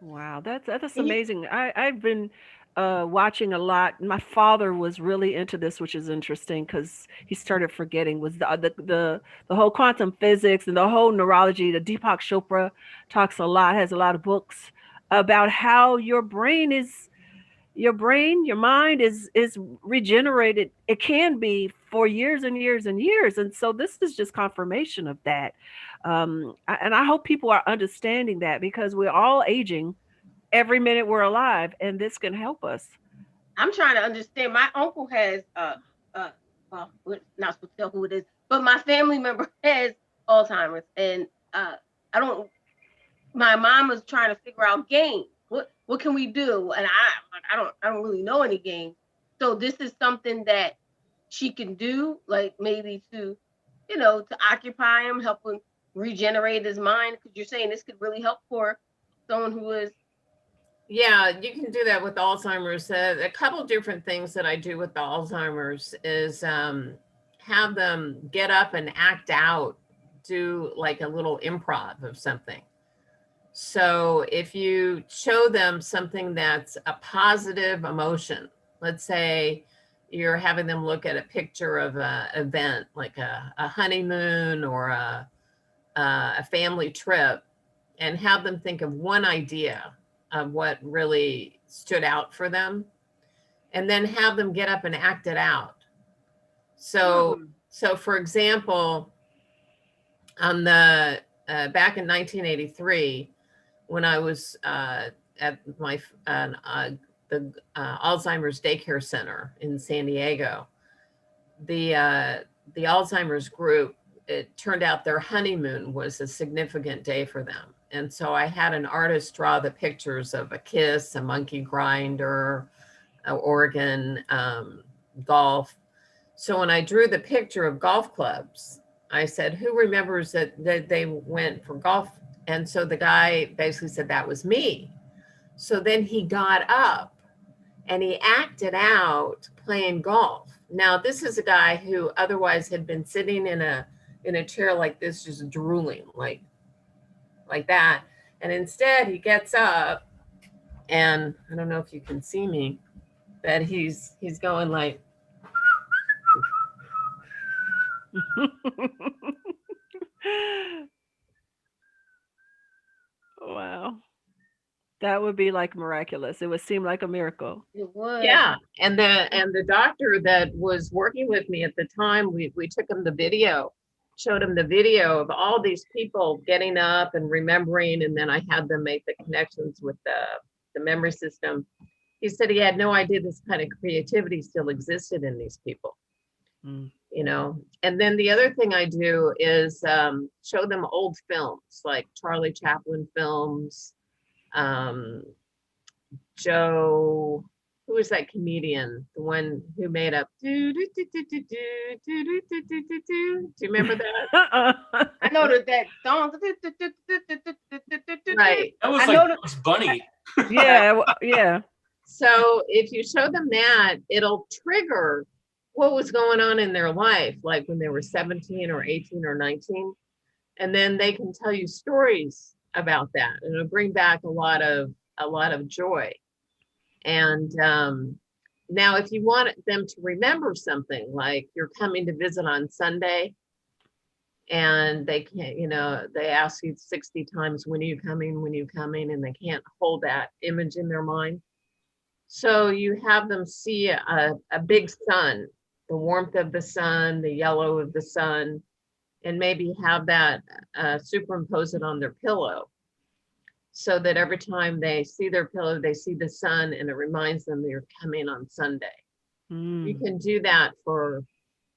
Wow, that's amazing. I've been watching a lot. My father was really into this, which is interesting because he started forgetting was the whole quantum physics and the whole neurology. The Deepak Chopra talks a lot, has a lot of books about how your mind is regenerated. It can be for years and years and years. And so this is just confirmation of that. And I hope people are understanding that, because we're all aging every minute we're alive, and this can help us. I'm trying to understand. My uncle has, well, we're not supposed to tell who it is, but my family member has Alzheimer's, and my mom was trying to figure out games. What can we do? And I don't really know any games. So this is something that she can do, like maybe to occupy him, help him regenerate his mind. Because you're saying this could really help for someone who is. Yeah, you can do that with Alzheimer's. A couple of different things that I do with the Alzheimer's is have them get up and act out, do like a little improv of something. So if you show them something that's a positive emotion, let's say you're having them look at a picture of an event like a honeymoon or a family trip, and have them think of one idea of what really stood out for them, and then have them get up and act it out. So for example, on the back in 1983, when I was at my the Alzheimer's daycare center in San Diego, the Alzheimer's group, it turned out their honeymoon was a significant day for them. And so I had an artist draw the pictures of a kiss, a monkey grinder, an organ, golf. So when I drew the picture of golf clubs, I said, who remembers that they went for golf? And so the guy basically said, that was me. So then he got up and he acted out playing golf. Now, this is a guy who otherwise had been sitting in a chair like this, just drooling like that. And instead he gets up, and I don't know if you can see me, but he's going like, Wow. That would be like miraculous. It would seem like a miracle. It would. yeah. And the doctor that was working with me at the time, we took him the video, showed him the video of all these people getting up and remembering, and then I had them make the connections with the memory system. He said he had no idea this kind of creativity still existed in these people. And then the other thing I do is show them old films, like Charlie Chaplin films. Joe, who was that comedian, the one who made up do you remember that? I know that song. Right. That was like Bugs Bunny. Yeah. So if you show them that, it'll trigger what was going on in their life, like when they were 17 or 18 or 19. And then they can tell you stories about that, and it'll bring back a lot of joy. And now if you want them to remember something, like you're coming to visit on Sunday and they can't, they ask you 60 times, when are you coming, and they can't hold that image in their mind. So you have them see a big sun, the warmth of the sun, the yellow of the sun, and maybe have that superimpose it on their pillow, so that every time they see their pillow, they see the sun, and it reminds them they're coming on Sunday. You can do that for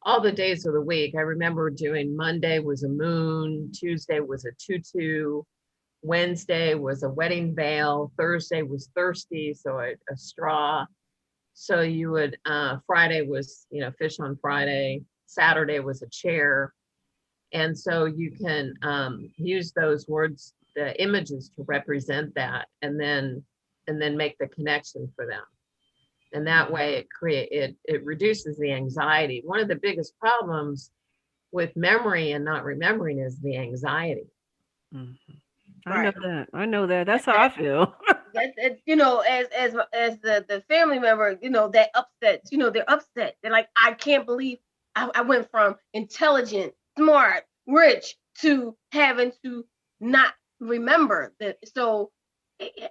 all the days of the week. I remember doing Monday was a moon, Tuesday was a tutu, Wednesday was a wedding veil, Thursday was thirsty, so a straw. So you would, Friday was, fish on Friday, Saturday was a chair. And so you can use those words, the images, to represent that, and then make the connection for them. And that way it reduces the anxiety. One of the biggest problems with memory and not remembering is the anxiety. I know that. That's how I feel. That's as the family member, that upset. They're upset. They're like, I can't believe I went from intelligent, smart, rich to having to not remember that. So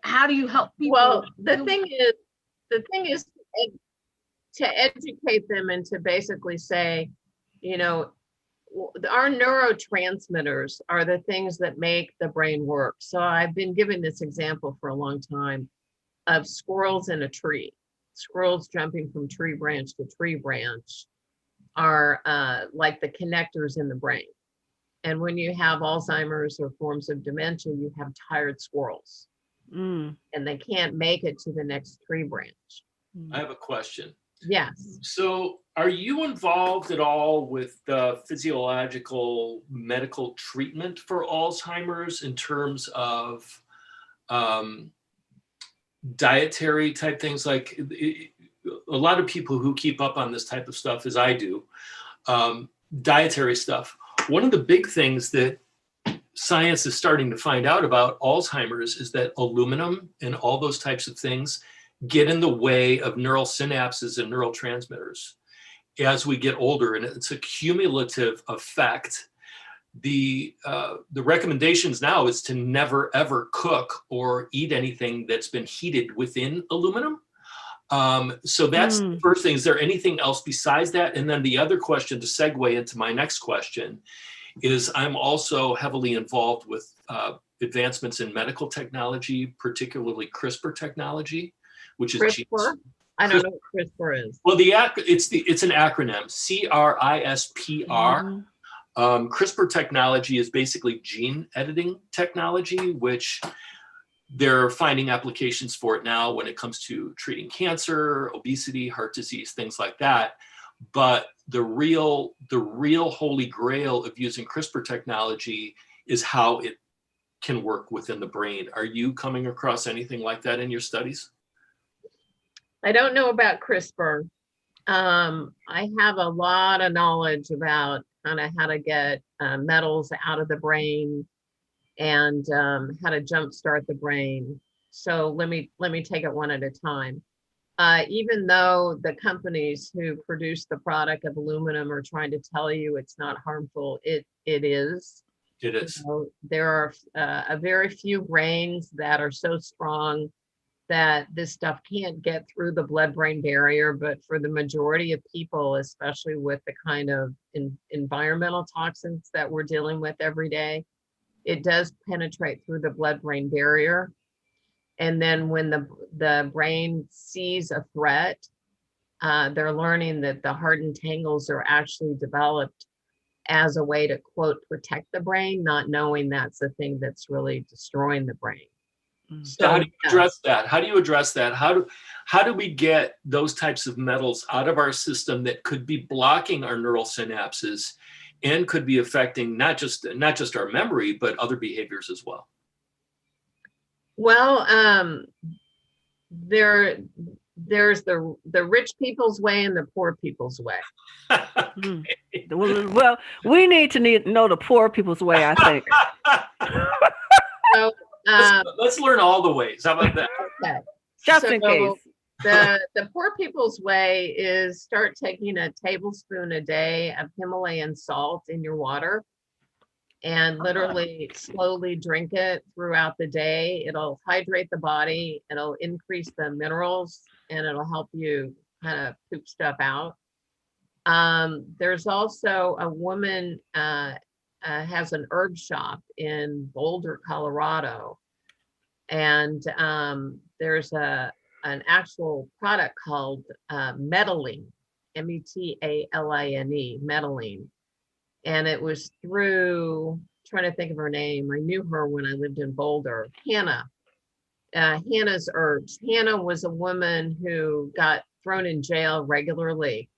how do you help people? Well, the thing is to educate them and to basically say, our neurotransmitters are the things that make the brain work. So I've been giving this example for a long time of squirrels in a tree. Squirrels jumping from tree branch to tree branch are like the connectors in the brain. And when you have Alzheimer's or forms of dementia, you have tired squirrels. And they can't make it to the next tree branch. I have a question. Yes. So are you involved at all with the physiological medical treatment for Alzheimer's in terms of dietary type things? Like a lot of people who keep up on this type of stuff, as I do, dietary stuff. One of the big things that science is starting to find out about Alzheimer's is that aluminum and all those types of things get in the way of neural synapses and neurotransmitters as we get older, and it's a cumulative effect. The recommendations now is to never ever cook or eat anything that's been heated within aluminum. So that's the first thing. Is there anything else besides that? And then the other question, to segue into my next question, is I'm also heavily involved with advancements in medical technology, particularly CRISPR technology, which is CRISPR? I don't know what CRISPR is. Well, it's an acronym, CRISPR. CRISPR technology is basically gene editing technology, which they're finding applications for it now when it comes to treating cancer, obesity, heart disease, things like that. But the real holy grail of using CRISPR technology is how it can work within the brain. Are you coming across anything like that in your studies? I don't know about CRISPR. I have a lot of knowledge about kind of how to get metals out of the brain and how to jumpstart the brain. So let me take it one at a time. Even though the companies who produce the product of aluminum are trying to tell you it's not harmful, it is. It is. There are a very few brains that are so strong that this stuff can't get through the blood-brain barrier, but for the majority of people, especially with the kind of environmental toxins that we're dealing with every day, it does penetrate through the blood-brain barrier. And then when the brain sees a threat, they're learning that the hardened tangles are actually developed as a way to, quote, protect the brain, not knowing that's the thing that's really destroying the brain. So how do you address that? How do we get those types of metals out of our system that could be blocking our neural synapses and could be affecting not just our memory, but other behaviors as well? Well, there's the rich people's way and the poor people's way. Well, we need to know the poor people's way, I think. So let's learn all the ways. How about that? Okay. Just in case. The poor people's way is start taking a tablespoon a day of Himalayan salt in your water and literally slowly drink it throughout the day. It'll hydrate the body, it'll increase the minerals, and it'll help you kind of poop stuff out. There's also a woman has an herb shop in Boulder, Colorado, and there's an actual product called Metaline, METALINE, Metaline. And it was through, trying to think of her name, I knew her when I lived in Boulder, Hannah's Herbs. Hannah was a woman who got thrown in jail regularly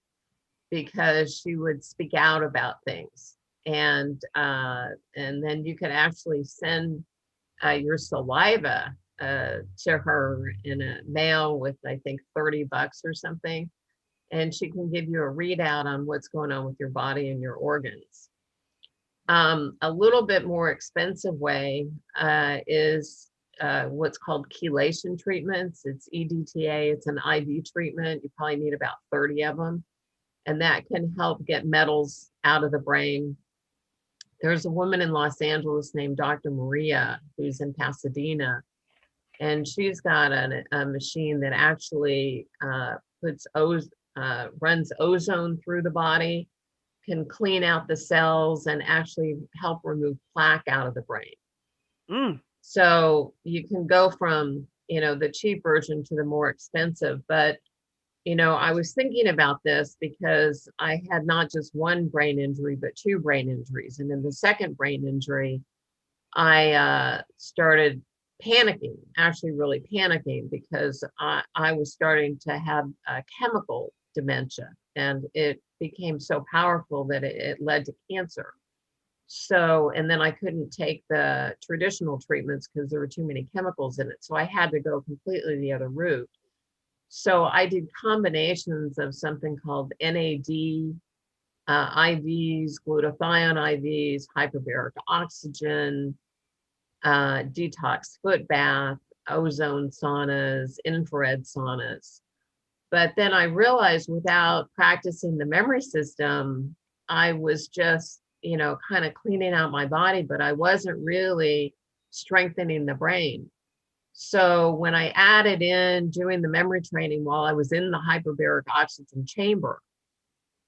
because she would speak out about things. And then you could actually send your saliva to her in a mail with, I think, $30 or something. And she can give you a readout on what's going on with your body and your organs. A little bit more expensive way is what's called Chelation Treatments. It's EDTA. It's an IV treatment. You probably need about 30 of them. And that can help get metals out of the brain. There's a woman in Los Angeles named Dr. Maria, who's in Pasadena. And she's got a machine that actually runs ozone through the body, can clean out the cells, and actually help remove plaque out of the brain. So you can go from, the cheap version to the more expensive. But, I was thinking about this because I had not just one brain injury, but 2 brain injuries. And in the second brain injury, I started panicking, actually really panicking, because I was starting to have chemical dementia, and it became so powerful that it led to cancer. So, and then I couldn't take the traditional treatments because there were too many chemicals in it. So I had to go completely the other route. So I did combinations of something called NAD, IVs, glutathione IVs, hyperbaric oxygen, detox foot bath, ozone saunas, infrared saunas. But then I realized without practicing the memory system, I was just, kind of cleaning out my body, but I wasn't really strengthening the brain. So when I added in doing the memory training while I was in the hyperbaric oxygen chamber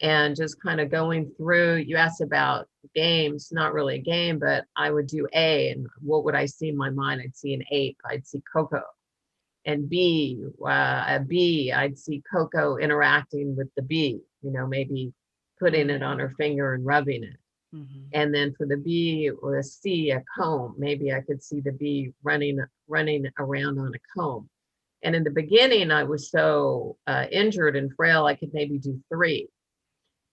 and just kind of going through, you asked about games, not really a game, but I would do A, and what would I see in my mind? I'd see an ape, I'd see Coco. And B, I'd see Coco interacting with the bee, maybe putting it on her finger and rubbing it. And then for the bee or a C, a comb, maybe I could see the bee running around on a comb. And in the beginning, I was so injured and frail, I could maybe do 3.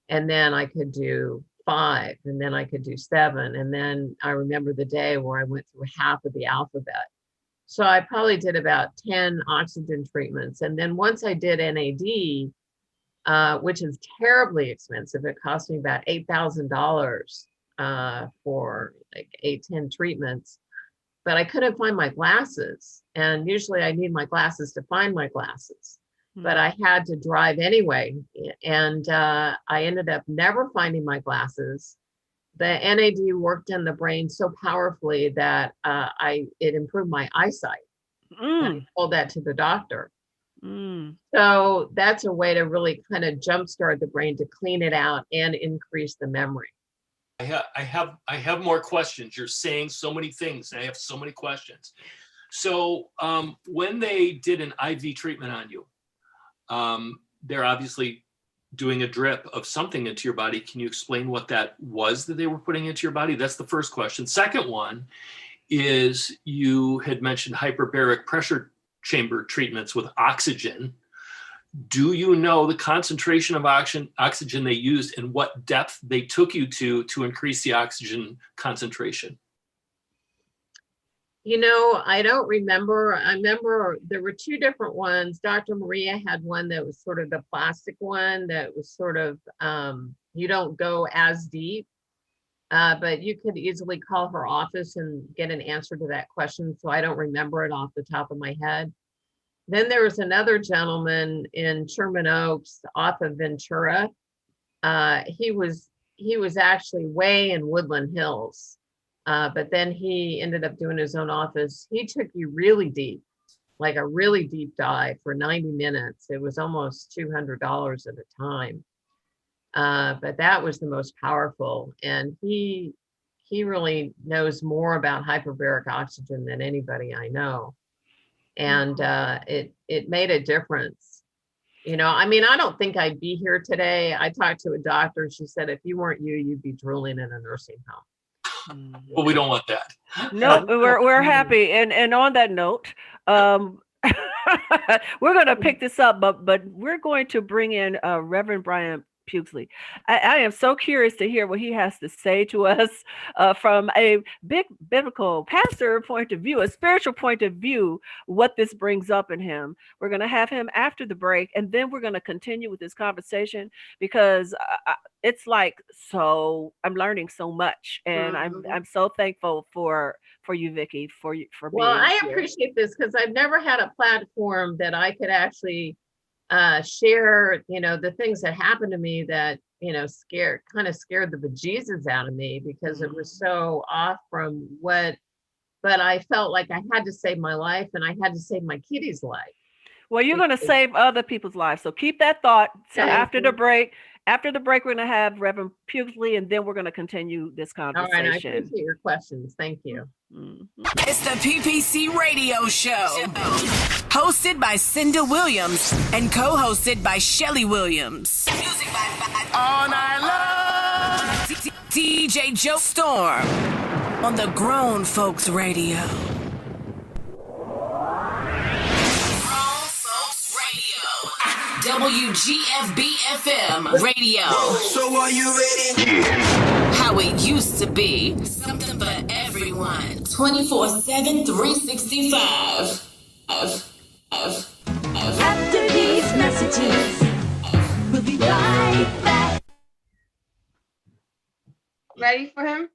And then I could do 5, and then I could do 7. And then I remember the day where I went through half of the alphabet. So I probably did about 10 oxygen treatments. And then once I did NAD, which is terribly expensive, it cost me about $8,000 for like 8-10 treatments. But I couldn't find my glasses. And usually I need my glasses to find my glasses. But I had to drive anyway. And I ended up never finding my glasses. The NAD worked in the brain so powerfully that it improved my eyesight. I told that to the doctor. So that's a way to really kind of jumpstart the brain to clean it out and increase the memory. I have more questions. You're saying so many things, and I have so many questions. So when they did an IV treatment on you, they're obviously doing a drip of something into your body. Can you explain what that was that they were putting into your body? That's the first question. Second one is, you had mentioned hyperbaric pressure chamber treatments with oxygen. Do you know the concentration of oxygen they used and what depth they took you to increase the oxygen concentration? I don't remember. I remember there were 2 different ones. Dr. Maria had one that was sort of the plastic one that was sort of, you don't go as deep, but you could easily call her office and get an answer to that question. So I don't remember it off the top of my head. Then there was another gentleman in Sherman Oaks off of Ventura. He was actually way in Woodland Hills. But then he ended up doing his own office. He took you really deep, like a really deep dive for 90 minutes. It was almost $200 at a time. But that was the most powerful. And he really knows more about hyperbaric oxygen than anybody I know. And it made a difference. I don't think I'd be here today. I talked to a doctor. She said, if you weren't you, you'd be drooling in a nursing home. Well, we don't want that. No, we're happy. And on that note, we're going to pick this up, but we're going to bring in Reverend Brian Pugsley. I am so curious to hear what he has to say to us from a big biblical pastor point of view, a spiritual point of view, what this brings up in him. We're going to have him after the break, and then we're going to continue with this conversation because it's like, so I'm learning so much, and I'm so thankful for you, Vicki, for being I here. appreciate this because I've never had a platform that I could actually share, the things that happened to me that, scared the bejesus out of me because it was so off from but I felt like I had to save my life and I had to save my kiddie's life. Well, you're going to save other people's lives. So keep that thought. So after the break, we're going to have Reverend Pugsley, and then we're going to continue this conversation. All right, I appreciate your questions. Thank you. It's the PPC Radio Show, hosted by Cynda Williams and co-hosted by Shelly Williams. Music by All Night Long. DJ Joe Storm on the Grown Folks Radio. WGFB-FM radio. So are you ready? How it used to be. Something for everyone. 24/7, 365. After these messages, we'll be right back. Ready for him?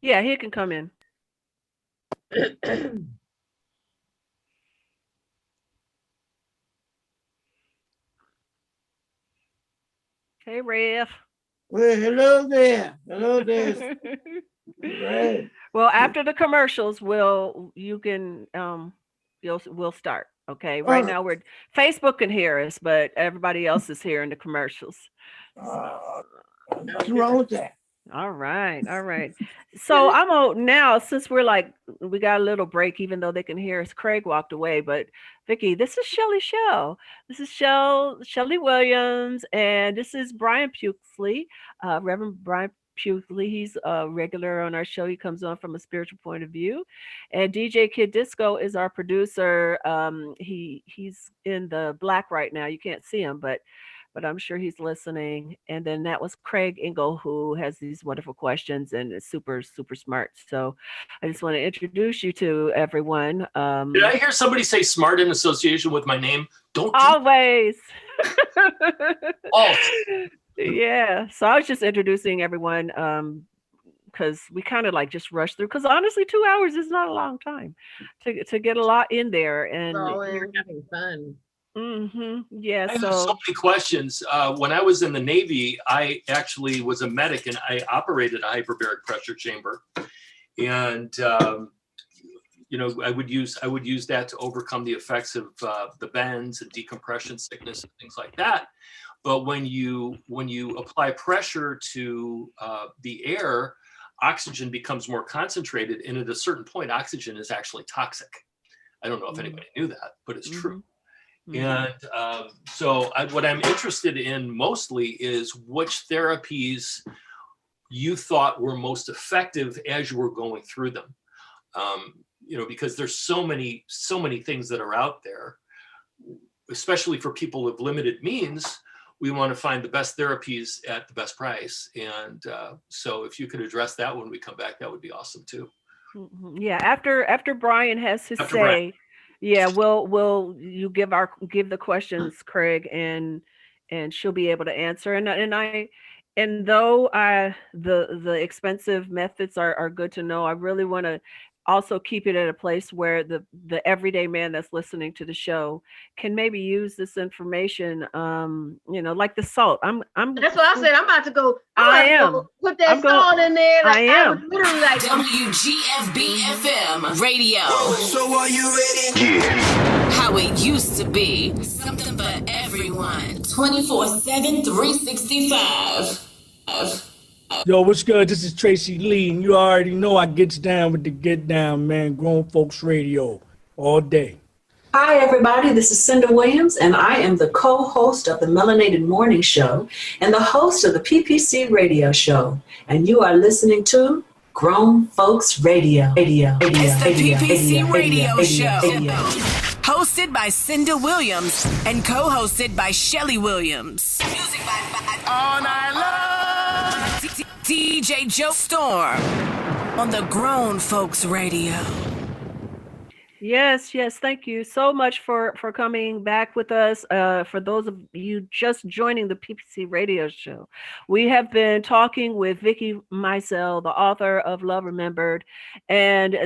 Yeah, he can come in. Hey, Rev. Well, hello there. Hello there. Right. Well, after the commercials, we'll start. Okay. Right now Facebook can hear us, but everybody else is hearing the commercials. What's wrong with that? All right. So I'm on now, since we got a little break, even though they can hear us. Craig walked away, but Vicki, this is Shelly Shell. This is Shelly Williams, and this is Brian Pugsley, Reverend Brian Pugsley. He's a regular on our show. He comes on from a spiritual point of view, and DJ Kid Disco is our producer. He's in the black right now. You can't see him, but I'm sure he's listening. And then that was Craig Engel, who has these wonderful questions and is super, super smart. So I just want to introduce you to everyone. Did I hear somebody say smart in association with my name? Don't always. Oh. Yeah. So I was just introducing everyone because we kind of just rushed through, because honestly 2 hours is not a long time to get a lot in there. And you're having fun. Yeah. I have so many questions. When I was in the Navy, I actually was a medic and I operated a hyperbaric pressure chamber, and I would use that to overcome the effects of the bends and decompression sickness and things like that. But when you apply pressure to the air, oxygen becomes more concentrated, and at a certain point, oxygen is actually toxic. I don't know if anybody knew that, but it's true. And so what I'm interested in mostly is which therapies you thought were most effective as you were going through them. Because there's so many things that are out there, especially for people with limited means. We want to find the best therapies at the best price. And so if you could address that when we come back, that would be awesome too. Yeah. After Brian has his say. Yeah, we'll you give the questions, Craig, and she'll be able to answer. And though the expensive methods are good to know, I really want to also keep it at a place where the everyday man that's listening to the show can maybe use this information. Like the salt. That's what I said. I'm about to go. Go put that salt in there. I am literally like WGFB-FM radio. So are you ready? How it used to be. Something for everyone. 24/7, 365. Yo, what's good? This is Tracy Lee, and you already know I gets down with the get down, man. Grown Folks Radio all day. Hi, everybody. This is Cynda Williams, and I am the co-host of the Melanated Morning Show and the host of the PPC Radio Show. And you are listening to Grown Folks Radio. It's the PPC Radio Show. Hosted by Cynda Williams and co-hosted by Shelly Williams. Music by All Night Long. DJ Joe Storm on the Grown Folks Radio. Yes. Thank you so much for coming back with us. For those of you just joining the PPC Radio Show, we have been talking with Vicki Mizel, the author of Love Remembered, and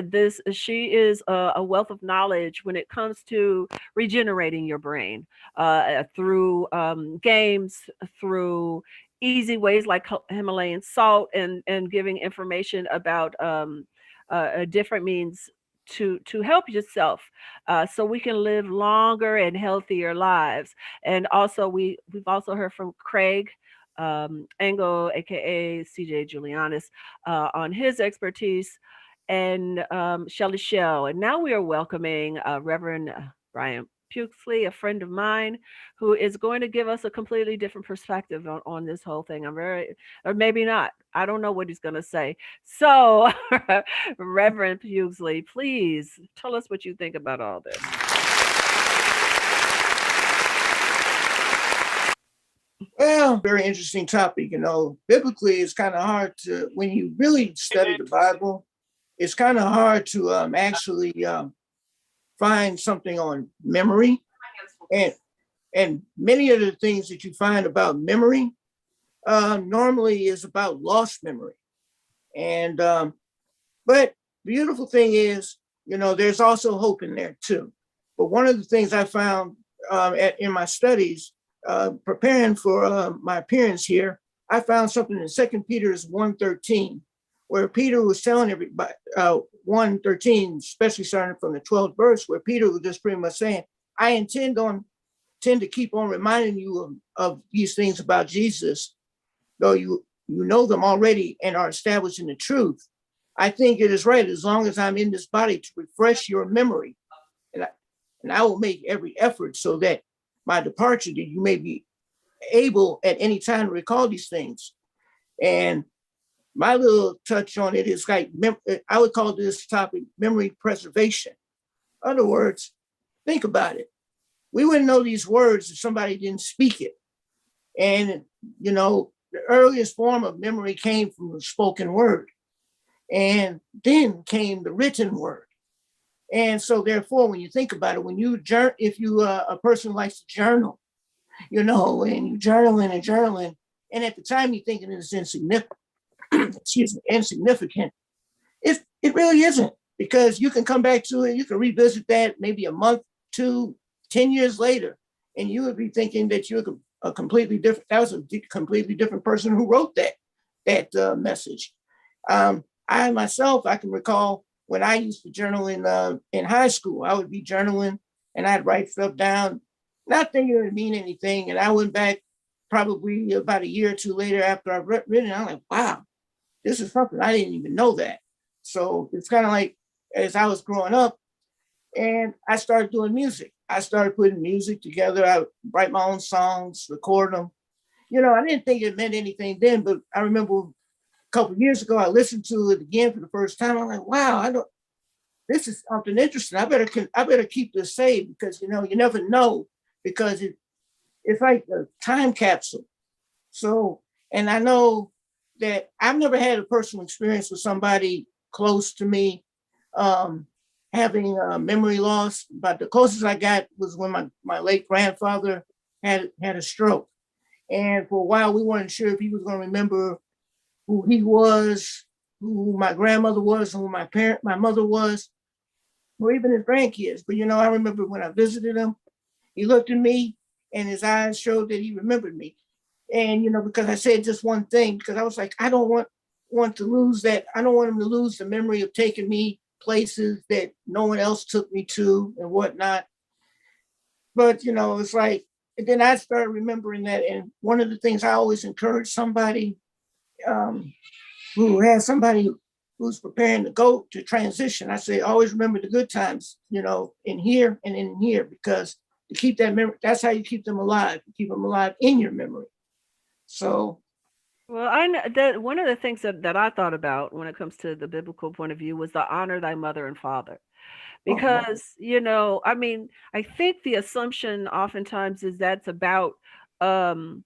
she is a wealth of knowledge when it comes to regenerating your brain through games, through easy ways like Himalayan salt, and giving information about different means to help yourself so we can live longer and healthier lives. And also we've also heard from Craig Engel, aka CJ Julianis, on his expertise, and Shelly Shell. And now we are welcoming Reverend Brian Puxley, a friend of mine, who is going to give us a completely different perspective on this whole thing. Or maybe not. I don't know what he's going to say. So, Reverend Puxley, please tell us what you think about all this. Well, very interesting topic. Biblically, it's kind of hard to, when you really study the Bible, it's kind of hard to actually find something on memory, and many of the things that you find about memory normally is about lost memory. And but the beautiful thing is, there's also hope in there too. But one of the things I found in my studies, preparing for my appearance here, I found something in 2 Peter 1:13, where Peter was telling everybody, 1:13, especially starting from the 12th verse, where Peter was just pretty much saying, I intend to keep on reminding you of these things about Jesus, though you know them already and are established in the truth. I think it is right, as long as I'm in this body, to refresh your memory. And I will make every effort so that my departure, that you may be able at any time to recall these things. And my little touch on it is like, I would call this topic memory preservation. In other words, think about it. We wouldn't know these words if somebody didn't speak it. And, the earliest form of memory came from the spoken word. And then came the written word. And so therefore, when you think about it, if you a person likes to journal, and you journaling, and at the time you're thinking it's insignificant, insignificant. It really isn't, because you can come back to it, you can revisit that maybe a month, 2, 10 years later, and you would be thinking that you're a completely different person who wrote that message. I myself, I can recall when I used to journal in high school. I would be journaling and I'd write stuff down, not thinking it would mean anything. And I went back probably about a year or two later after I've written it, I'm like, wow, this is something I didn't even know that. So it's kind of like, as I was growing up and I started doing music, I started putting music together. I would write my own songs, record them. I didn't think it meant anything then, but I remember a couple of years ago, I listened to it again for the first time. I'm like, wow, this is something interesting. I better keep this saved, because, you never know, because it's like a time capsule. So, and I know that I've never had a personal experience with somebody close to me having memory loss, but the closest I got was when my late grandfather had a stroke. And for a while, we weren't sure if he was going to remember who he was, who my grandmother was, who my mother was, or even his grandkids. But, I remember when I visited him, he looked at me and his eyes showed that he remembered me. And, because I said just one thing, because I was like, I don't want to lose that. I don't want him to lose the memory of taking me places that no one else took me to and whatnot. But, it's like, and then I started remembering that. And one of the things I always encourage somebody who has somebody who's preparing to go to transition, I say, always remember the good times, in here and in here, because to keep that memory, that's how you keep them alive. You keep them alive in your memory. So, Well, I know that one of the things that I thought about when it comes to the biblical point of view was the honor thy mother and father. Oh, yeah. Because, I mean, I think the assumption oftentimes is that's about, um,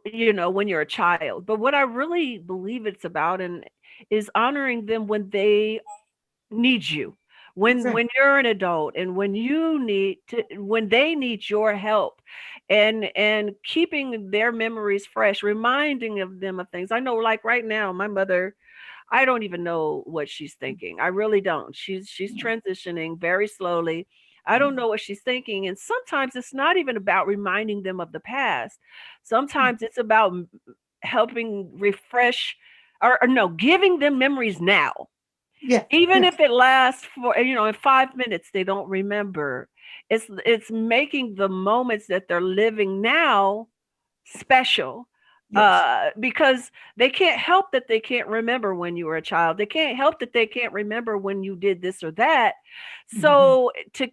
when you're a child. But what I really believe it's about and is honoring them when they need you. When Exactly. you're an adult and when they need your help and keeping their memories fresh, reminding of them of things. I know like right now, my mother, I don't even know what she's thinking. I really don't. She's transitioning very slowly. I don't know what she's thinking. And sometimes it's not even about reminding them of the past. Sometimes it's about helping refresh or no, giving them memories now. Yeah. Even yeah. if it lasts for, in 5 minutes, they don't remember. It's making the moments that they're living now special. Yes. Because they can't help that they can't remember when you were a child. They can't help that they can't remember when you did this or that. So to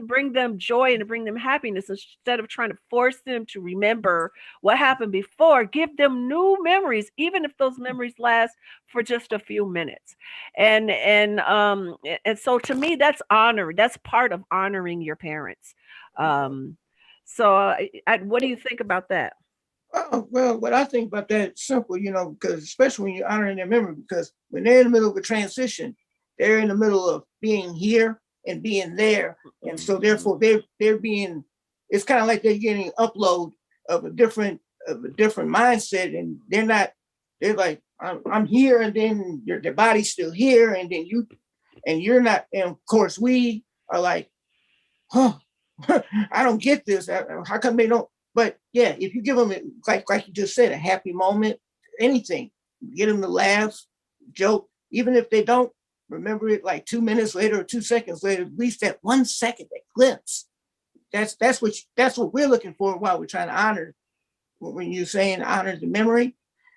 bring them joy and to bring them happiness, instead of trying to force them to remember what happened before, give them new memories, even if those memories last for just a few minutes. And so to me, that's honor. That's part of honoring your parents. So what do you think about that? Oh, well, what I think about that is simple, because especially when you're honoring their memory, because when they're in the middle of a transition, they're in the middle of being here and being there. And so therefore they're being, it's kind of like they're getting an upload of a different mindset, and they're like, I'm here, and then their body's still here, and then you're not, and of course we are like, huh, I don't get this. How come they don't? But yeah, if you give them, like you just said, a happy moment, anything, get them to laugh, joke, even if they don't remember it like 2 minutes later or 2 seconds later, at least that 1 second, that glimpse. That's what we're looking for while we're trying to honor. When you're saying honor the memory,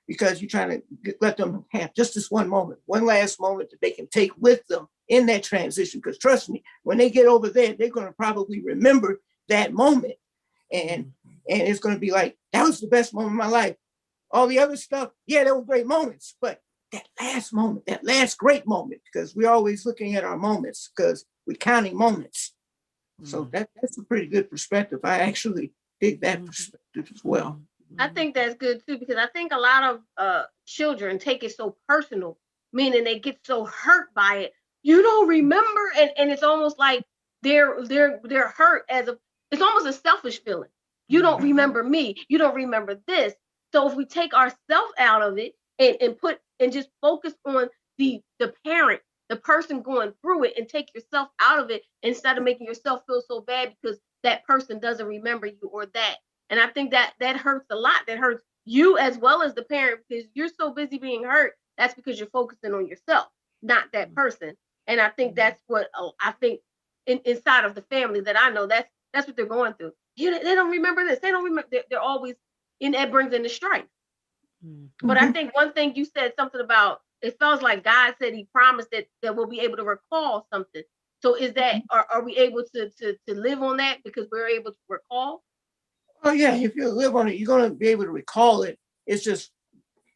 because you're trying to let them have just this one moment, one last moment that they can take with them in that transition. Because trust me, when they get over there, they're going to probably remember that moment. And it's going to be like, that was the best moment of my life. All the other stuff, yeah, they were great moments, but that last moment, that last great moment, because we're always looking at our moments because we're counting moments. So that's a pretty good perspective. I actually dig that perspective as well. I think that's good too, because I think a lot of children take it so personal, meaning they get so hurt by it. You don't remember, and it's almost like they're hurt it's almost a selfish feeling. You don't remember me. You don't remember this. So if we take ourselves out of it and just focus on the parent, the person going through it, and take yourself out of it instead of making yourself feel so bad because that person doesn't remember you or that. And I think that hurts a lot. That hurts you as well as the parent, because you're so busy being hurt. That's because you're focusing on yourself, not that person. And I think that's what I think inside of the family that I know, that's what they're going through. They don't remember this. They don't remember. They're always, and that brings in the strife. But I think one thing you said something about, it feels like God said he promised that we'll be able to recall something. So is that, are we able to live on that because we're able to recall? Oh yeah, if you live on it, you're going to be able to recall it. It's just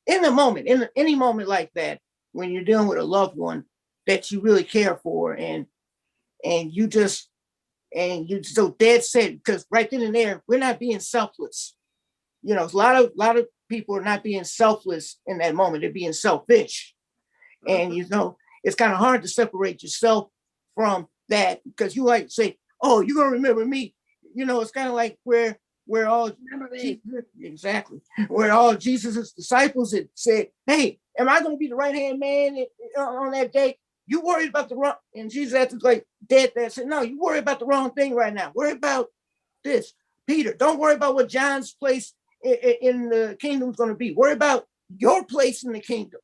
in the moment, in any moment like that, when you're dealing with a loved one that you really care for, and you so dead set, because right then and there, we're not being selfless. A lot of people are not being selfless in that moment. They're being selfish. And it's kind of hard to separate yourself from that, because you like to say, oh, you're gonna remember me. It's kind of like where all exactly where all Jesus's disciples had said, hey, am I gonna be the right hand man on that day? You worried about the wrong, and Jesus had to like dead that said, no, you worry about the wrong thing right now. Worry about this. Peter, don't worry about what John's place in the kingdom is going to be. Worry about your place in the kingdom.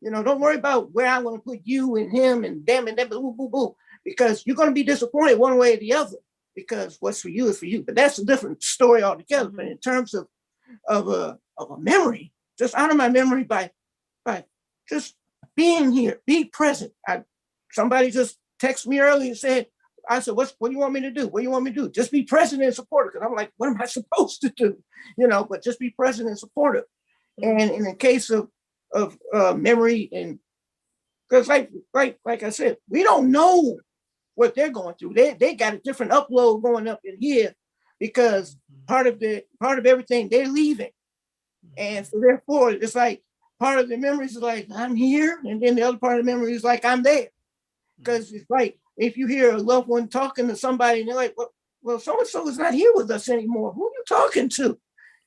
Don't worry about where I'm going to put you and him and them, boo, boo, boo, because you're going to be disappointed one way or the other, because what's for you is for you. But that's a different story altogether. But in terms of a memory, just honor my memory by just being here, be present. Somebody just texted me earlier and said, I said, what do you want me to do? What do you want me to do? Just be present and supportive. Because I'm like, what am I supposed to do? But just be present and supportive. And in the case of memory, and because like I said, we don't know what they're going through. They got a different upload going up in here because part of everything they're leaving. And so therefore it's like part of the memories is like, I'm here. And then the other part of the memory is like, I'm there. Because it's like, if you hear a loved one talking to somebody and they're like, well, so-and-so is not here with us anymore. Who are you talking to?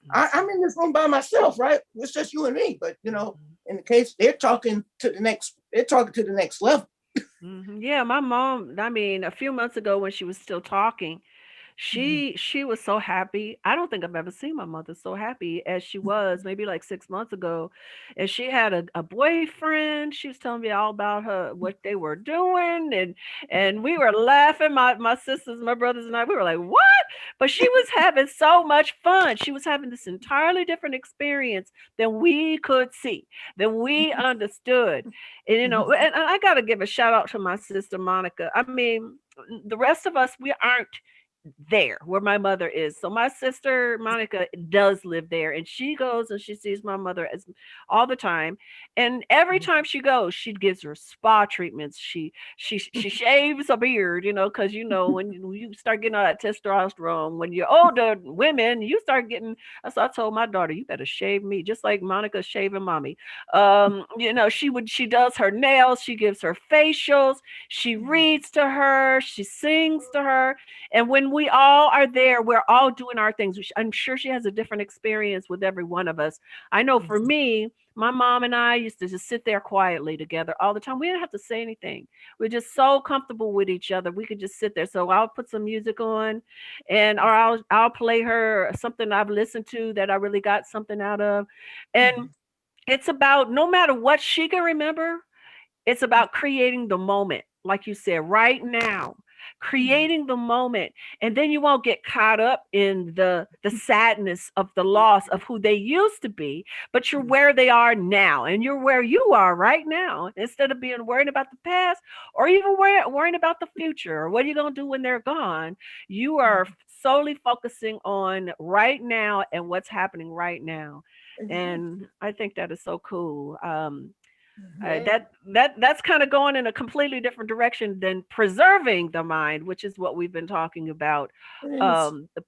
I'm in this room by myself, right? It's just you and me. But, you know, in the case, they're talking to the next level. Yeah, my mom, I mean, a few months ago when she was still talking, she was so happy. I don't think I've ever seen my mother so happy as she was maybe like 6 months ago. And she had a boyfriend. She was telling me all about what they were doing, and we were laughing. My sisters, my brothers and I, we were like, what? But she was having so much fun. She was having this entirely different experience than we could see, than we understood. And you know, and I gotta give a shout out to my sister Monica. I mean, the rest of us, we aren't there where my mother is. So my sister Monica does live there, and she goes and she sees my mother as all the time. And every time she goes, she gives her spa treatments. She shaves a beard, you know, because you know when you start getting all that testosterone, when you're older women, you start getting. So I told my daughter, you better shave me, just like Monica's shaving mommy. You know, she does her nails, she gives her facials, she reads to her, she sings to her, and when we all are there, we're all doing our things. I'm sure she has a different experience with every one of us. I know for me, my mom and I used to just sit there quietly together all the time. We didn't have to say anything. We're just so comfortable with each other. We could just sit there. So I'll put some music on, or I'll play her something I've listened to that I really got something out of. And it's about, no matter what she can remember, it's about creating the moment, like you said, right now. Creating the moment, and then you won't get caught up in the sadness of the loss of who they used to be, but you're where they are now, and you're where you are right now, instead of being worried about the past or even worrying about the future or what are you going to do when they're gone. You are solely focusing on right now and what's happening right now. And I think that is so cool. That's kind of going in a completely different direction than preserving the mind, which is what we've been talking about.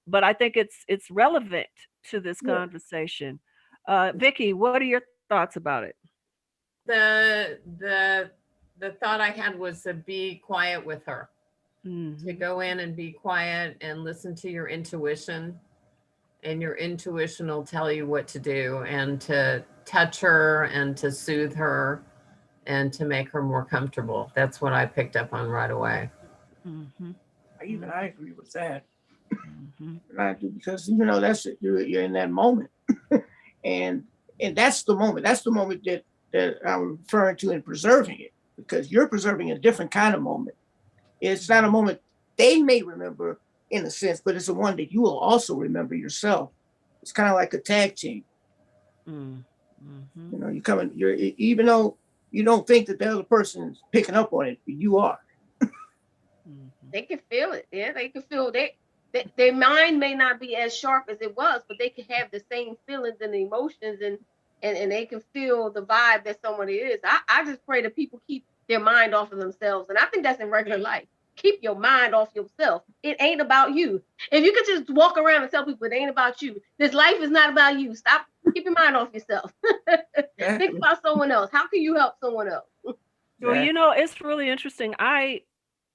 But I think it's relevant to this conversation. Vicki, what are your thoughts about it? The thought I had was to be quiet with her, to go in and be quiet and listen to your intuition, and your intuition will tell you what to do, and to touch her and to soothe her and to make her more comfortable. That's what I picked up on right away. I agree with that. Because you know, that's it. You're in that moment, and that's the moment. That's the moment that I'm referring to in preserving it, because you're preserving a different kind of moment. It's not a moment they may remember in a sense, but it's the one that you will also remember yourself. It's kind of like a tag team. You know, you're even though you don't think that the other person is picking up on it, but you are. They can feel it. Yeah, they can feel their mind may not be as sharp as it was, but they can have the same feelings and emotions, and they can feel the vibe that somebody is. I just pray that people keep their mind off of themselves, and I think that's in regular life. Keep your mind off yourself. It ain't about you. If you could just walk around and tell people it ain't about you. This life is not about you. Stop. Keep your mind off yourself. Think about someone else. How can you help someone else? Well, you know, it's really interesting. I've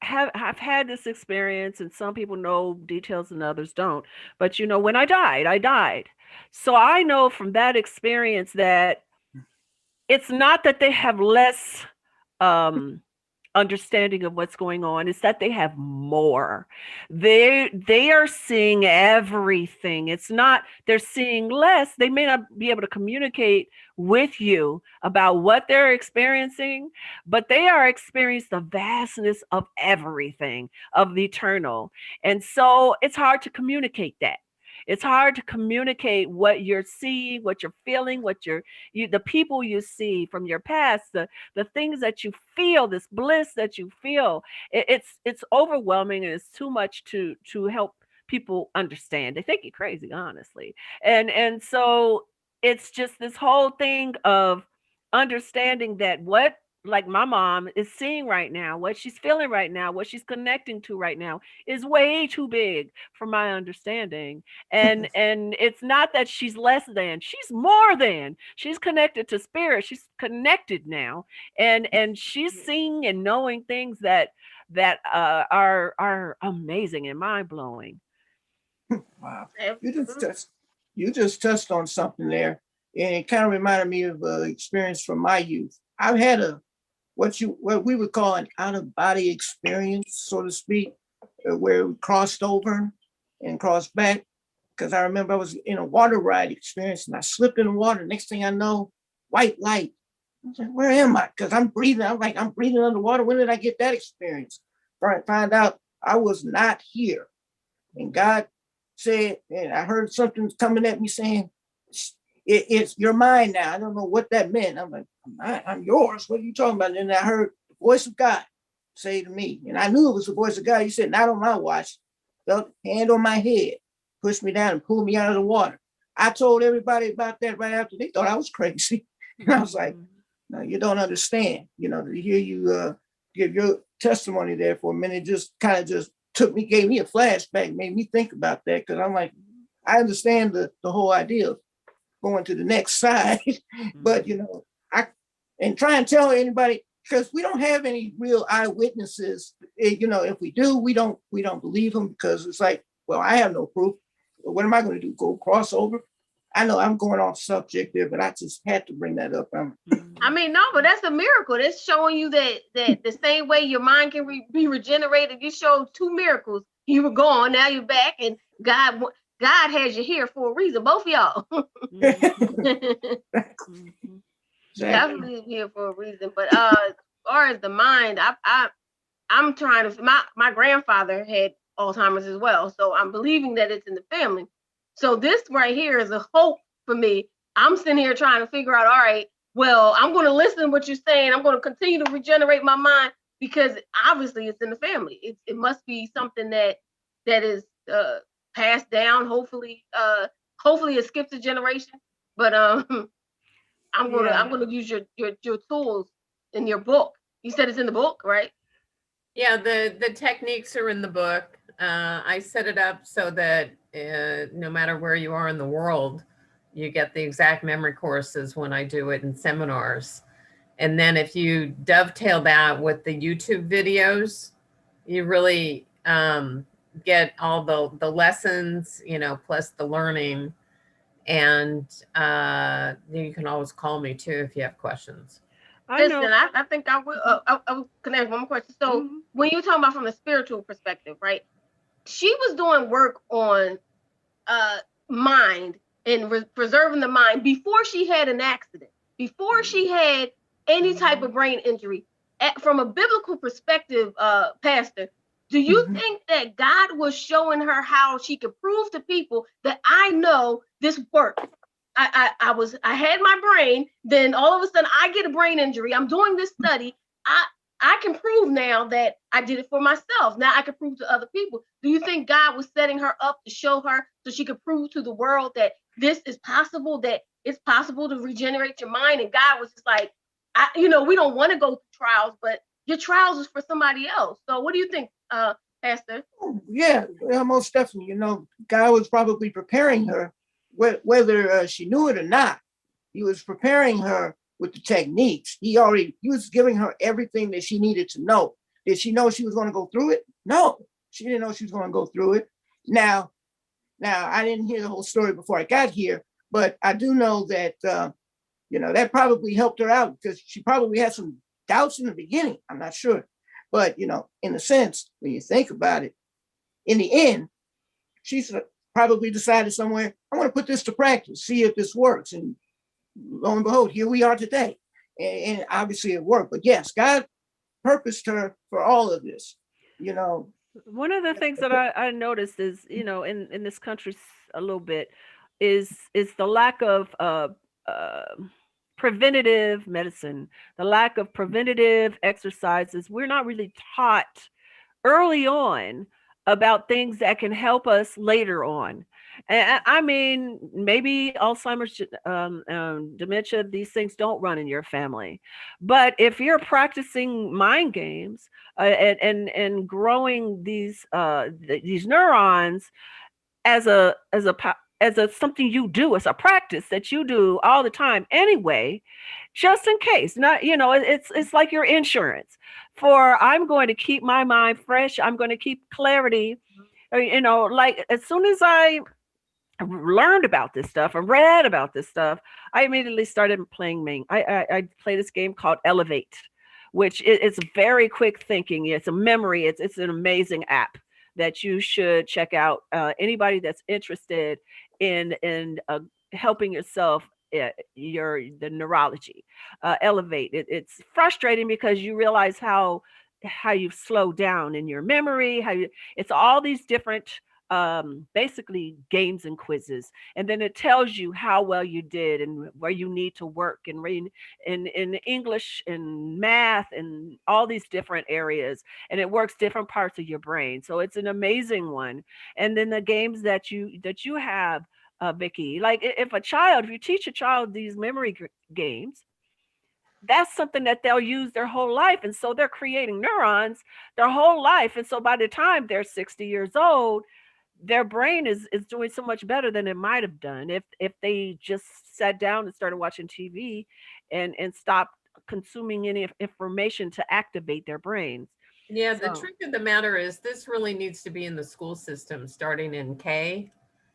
had this experience, and some people know details and others don't. But you know, when I died. So I know from that experience that it's not that they have less understanding of what's going on. It's that they have more. They are seeing everything. It's not they're seeing less. They may not be able to communicate with you about what they're experiencing, but they are experiencing the vastness of everything, of the eternal. And so it's hard to communicate that. It's hard to communicate what you're seeing, what you're feeling, the people you see from your past, the things that you feel, this bliss that you feel. It's overwhelming, and it's too much to help people understand. They think you're crazy, honestly. And so it's just this whole thing of understanding that what like my mom is seeing right now, what she's feeling right now, what she's connecting to right now is way too big for my understanding. And it's not that she's less than, she's more than. She's connected to spirit. She's connected now. And she's seeing and knowing things that are amazing and mind-blowing. Wow. You just touched on something there, and it kind of reminded me of an experience from my youth. I've had what we would call an out-of-body experience, so to speak, where we crossed over and crossed back. Because I remember I was in a water ride experience and I slipped in the water. Next thing I know, white light. I was like, where am I? Because I'm breathing. I'm breathing underwater. When did I get that experience? Find out I was not here. And God said, and I heard something coming at me saying, it's your mind now. I don't know what that meant. I'm like, I'm yours. What are you talking about? And then I heard the voice of God say to me, and I knew it was the voice of God. He said, not on my watch. Felt hand on my head, pushed me down and pulled me out of the water. I told everybody about that right after. They thought I was crazy. And I was like, no, you don't understand. To hear you give your testimony there for a minute, just gave me a flashback, made me think about that. Because I'm like, I understand the whole idea of going to the next side. But, and try and tell anybody, because we don't have any real eyewitnesses. If we do, we don't believe them, because it's like, well, I have no proof. What am I going to do? Go cross over? I know I'm going off subject there, but I just had to bring that up. I mean, no, but that's a miracle. That's showing you that the same way your mind can be regenerated. You showed two miracles. You were gone, now you're back, and God has you here for a reason. Both of y'all. Definitely here for a reason. But as far as the mind, I'm trying to. My grandfather had Alzheimer's as well, so I'm believing that it's in the family. So this right here is a hope for me. I'm sitting here trying to figure out, all right, well, I'm going to listen to what you're saying. I'm going to continue to regenerate my mind, because obviously it's in the family. It must be something that is passed down. Hopefully it skips a generation. But I'm gonna use your tools in your book. You said it's in the book, right? Yeah, the techniques are in the book. I set it up so that no matter where you are in the world, you get the exact memory courses when I do it in seminars. And then if you dovetail that with the YouTube videos, you really get all the lessons, plus the learning. And you can always call me too if you have questions. I think I will. I can ask one more question. So when you're talking about from a spiritual perspective, right? She was doing work on mind and preserving the mind before she had an accident, before she had any type of brain injury. From a biblical perspective, Pastor, do you think that God was showing her how she could prove to people that I know this worked? I had my brain, then all of a sudden I get a brain injury. I'm doing this study. I can prove now that I did it for myself. Now I can prove to other people. Do you think God was setting her up to show her so she could prove to the world that this is possible, that it's possible to regenerate your mind? And God was just like, we don't want to go through trials, but your trials is for somebody else. So what do you think, Pastor? Yeah, most definitely. God was probably preparing her, whether she knew it or not. He was preparing her with the techniques. He was giving her everything that she needed to know. Did she know she was going to go through it? No, she didn't know she was going to go through it. Now I didn't hear the whole story before I got here, but I do know that, that probably helped her out, because she probably had some doubts in the beginning. I'm not sure. But, in a sense, when you think about it, in the end, she's probably decided somewhere, I want to put this to practice, see if this works. And lo and behold, here we are today. And obviously it worked. But yes, God purposed her for all of this, One of the things that I noticed is, in this country a little bit, is the lack of preventative medicine, the lack of preventative exercises. We're not really taught early on about things that can help us later on. And I mean, maybe Alzheimer's, dementia, these things don't run in your family. But if you're practicing mind games and growing these neurons as a something you do, as a practice that you do all the time anyway, just in case, not, it's like your insurance for, I'm going to keep my mind fresh. I'm going to keep clarity. Like as soon as I learned about this stuff and read about this stuff, I immediately started playing I play this game called Elevate, which it's very quick thinking. It's a memory. It's an amazing app that you should check out. Anybody that's interested in helping yourself, the neurology, Elevate. It's frustrating because you realize how you've slowed down in your memory, it's all these different basically games and quizzes, and then it tells you how well you did and where you need to work and read in English and math and all these different areas, and it works different parts of your brain. So it's an amazing one. And then the games that you have, Vicki, like if you teach a child these memory games, that's something that they'll use their whole life. And so they're creating neurons their whole life. And so by the time they're 60 years old, their brain is doing so much better than it might have done if they just sat down and started watching TV and stopped consuming any information to activate their brains. Yeah, the truth of the matter is this really needs to be in the school system starting in K.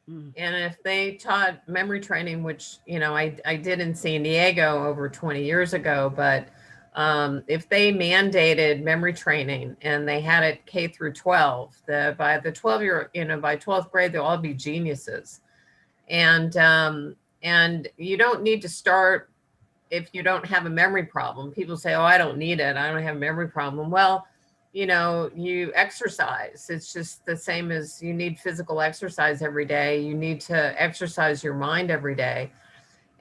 And if they taught memory training, which, I did in San Diego over 20 years ago, but if they mandated memory training and they had it K through 12, by the 12th grade, they'll all be geniuses. And you don't need to start if you don't have a memory problem. People say, oh, I don't need it. I don't have a memory problem. Well, you exercise. It's just the same as you need physical exercise every day. You need to exercise your mind every day.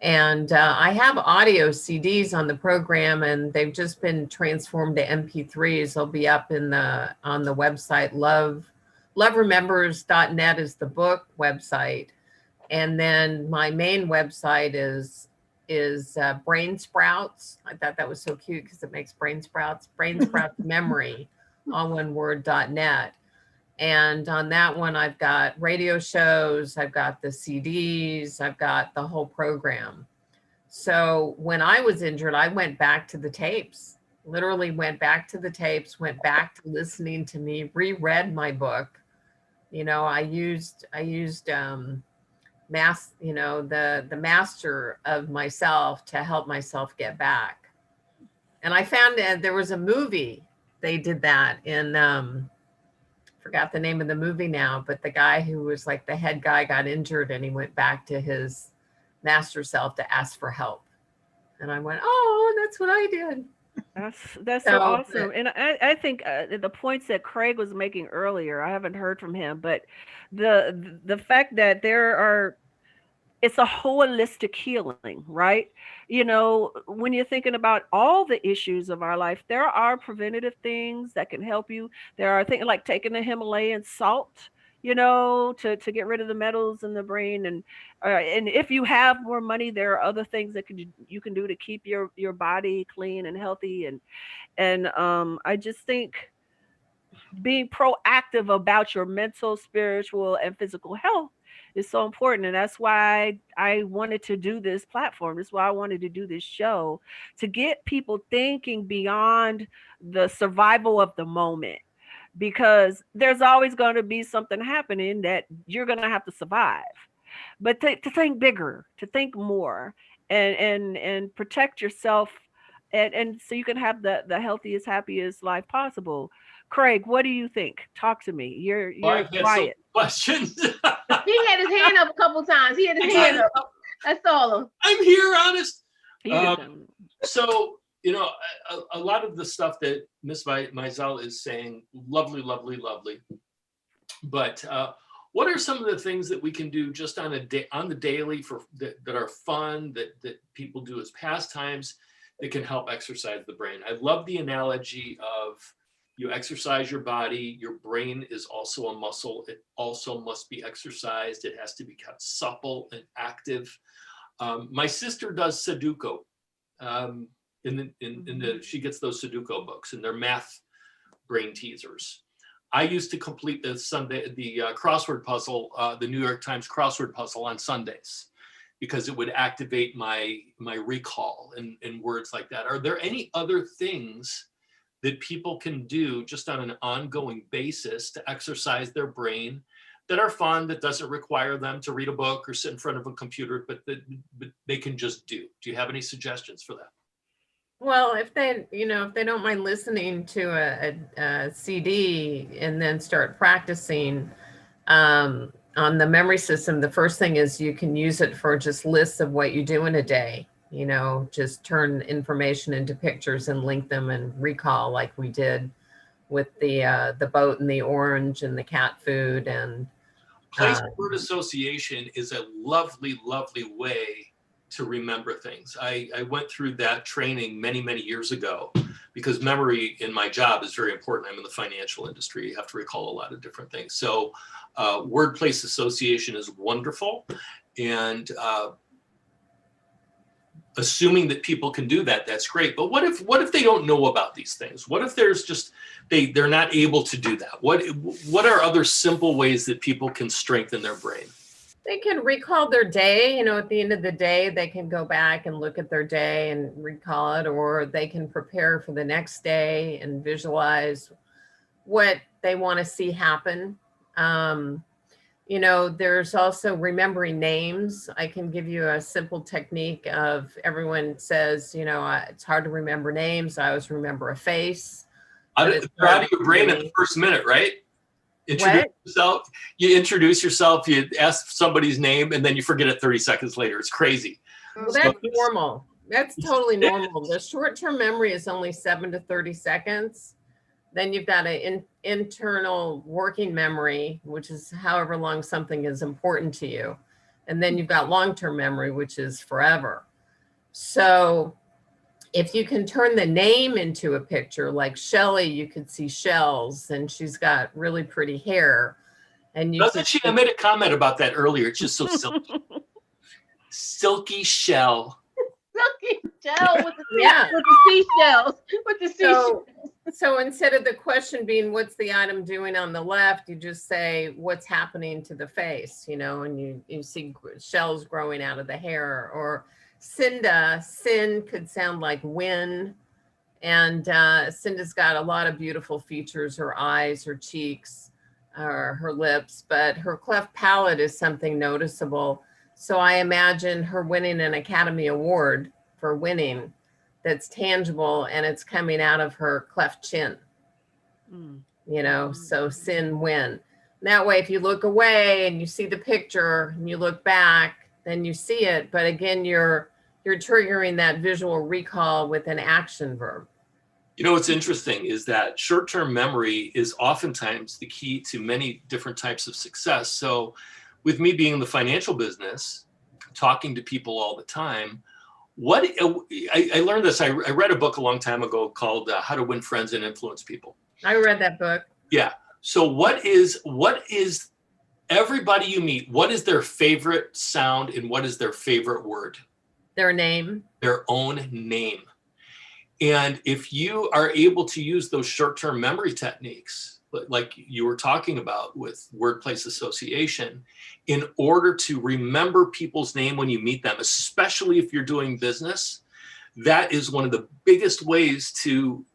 And I have audio CDs on the program, and they've just been transformed to MP3s. They'll be up on the website. Loveremembers.net is the book website. And then my main website is Brain Sprouts. I thought that was so cute because it makes brain sprouts. Brain Sprouts Memory, all one word, .net. And on that one, I've got radio shows, I've got the CDs, I've got the whole program. So when I was injured, I went back to the tapes, literally went back to the tapes, went back to listening to me, reread my book. I used the master of myself to help myself get back. And I found that there was a movie, they did that in, forgot the name of the movie now, but the guy who was like the head guy got injured and he went back to his master self to ask for help. And I went, oh, that's what I did. That's so awesome. And I think the points that Craig was making earlier, I haven't heard from him, but the fact that it's a holistic healing, right? When you're thinking about all the issues of our life, there are preventative things that can help you. There are things like taking the Himalayan salt, to get rid of the metals in the brain. And if you have more money, there are other things that you can do to keep your body clean and healthy. And I just think being proactive about your mental, spiritual, and physical health is so important. And that's why I wanted to do this platform. That's why I wanted to do this show, to get people thinking beyond the survival of the moment, because there's always going to be something happening that you're going to have to survive. But to think bigger, to think more, and protect yourself, and so you can have the healthiest, happiest life possible. Craig, what do you think? Talk to me. You're quiet. Questions. He had his hand up a couple times. He had his hand up. That's all. I'm here, honest. So, a lot of the stuff that Miss Mizel is saying, lovely, lovely, lovely. But what are some of the things that we can do just on the daily that are fun, that people do as pastimes, that can help exercise the brain? I love the analogy of You exercise your body. Your brain is also a muscle. It also must be exercised. It has to be kept supple and active. My sister does Sudoku. She gets those Sudoku books, and they're math brain teasers. I used to complete the crossword puzzle, the New York Times crossword puzzle on Sundays, because it would activate my recall and words like that. Are there any other things that people can do just on an ongoing basis to exercise their brain that are fun, that doesn't require them to read a book or sit in front of a computer, but they can just do? Do you have any suggestions for that? Well, if they don't mind listening to a CD and then start practicing on the memory system, the first thing is you can use it for just lists of what you do in a day. Just turn information into pictures and link them and recall, like we did with the boat and the orange and the cat food. And place word association is a lovely, lovely way to remember things. I went through that training many, many years ago, because memory in my job is very important. I'm in the financial industry. You have to recall a lot of different things. So word place association is wonderful. And assuming that people can do that, that's great. But what if they don't know about these things? What if there's just, they're not able to do that? What are other simple ways that people can strengthen their brain? They can recall their day. At the end of the day, they can go back and look at their day and recall it, or they can prepare for the next day and visualize what they want to see happen. There's also remembering names. I can give you a simple technique of, everyone says, it's hard to remember names. I always remember a face. They're out of your brain in the first minute, right? Introduce yourself. You introduce yourself, you ask somebody's name, and then you forget it 30 seconds later. It's crazy. Well, that's normal. That's totally normal. The short-term memory is only 7 to 30 seconds. Then you've got an internal working memory, which is however long something is important to you. And then you've got long-term memory, which is forever. So if you can turn the name into a picture, like Shelly, you could see shells, and she's got really pretty hair. And I made a comment about that earlier. It's just so silky. Silky shell. Silky shell with the seashells. So instead of the question being, what's the item doing on the left, you just say, what's happening to the face, and you see shells growing out of the hair. Or Cynda, Sin could sound like win. And Cynda's got a lot of beautiful features, her eyes, her cheeks, her lips, but her cleft palate is something noticeable. So I imagine her winning an Academy Award for winning that's tangible, and it's coming out of her cleft chin. So Sin win. That way, if you look away and you see the picture and you look back, then you see it. But again, you're triggering that visual recall with an action verb. What's interesting is that short-term memory is oftentimes the key to many different types of success. So with me being in the financial business, talking to people all the time, I learned this. I read a book a long time ago called How to Win Friends and Influence People. I read that book. Yeah. So what is everybody you meet, what is their favorite sound and what is their favorite word? Their name. Their own name. And if you are able to use those short-term memory techniques, like you were talking about with word place association, in order to remember people's name when you meet them, especially if you're doing business, that is one of the biggest ways to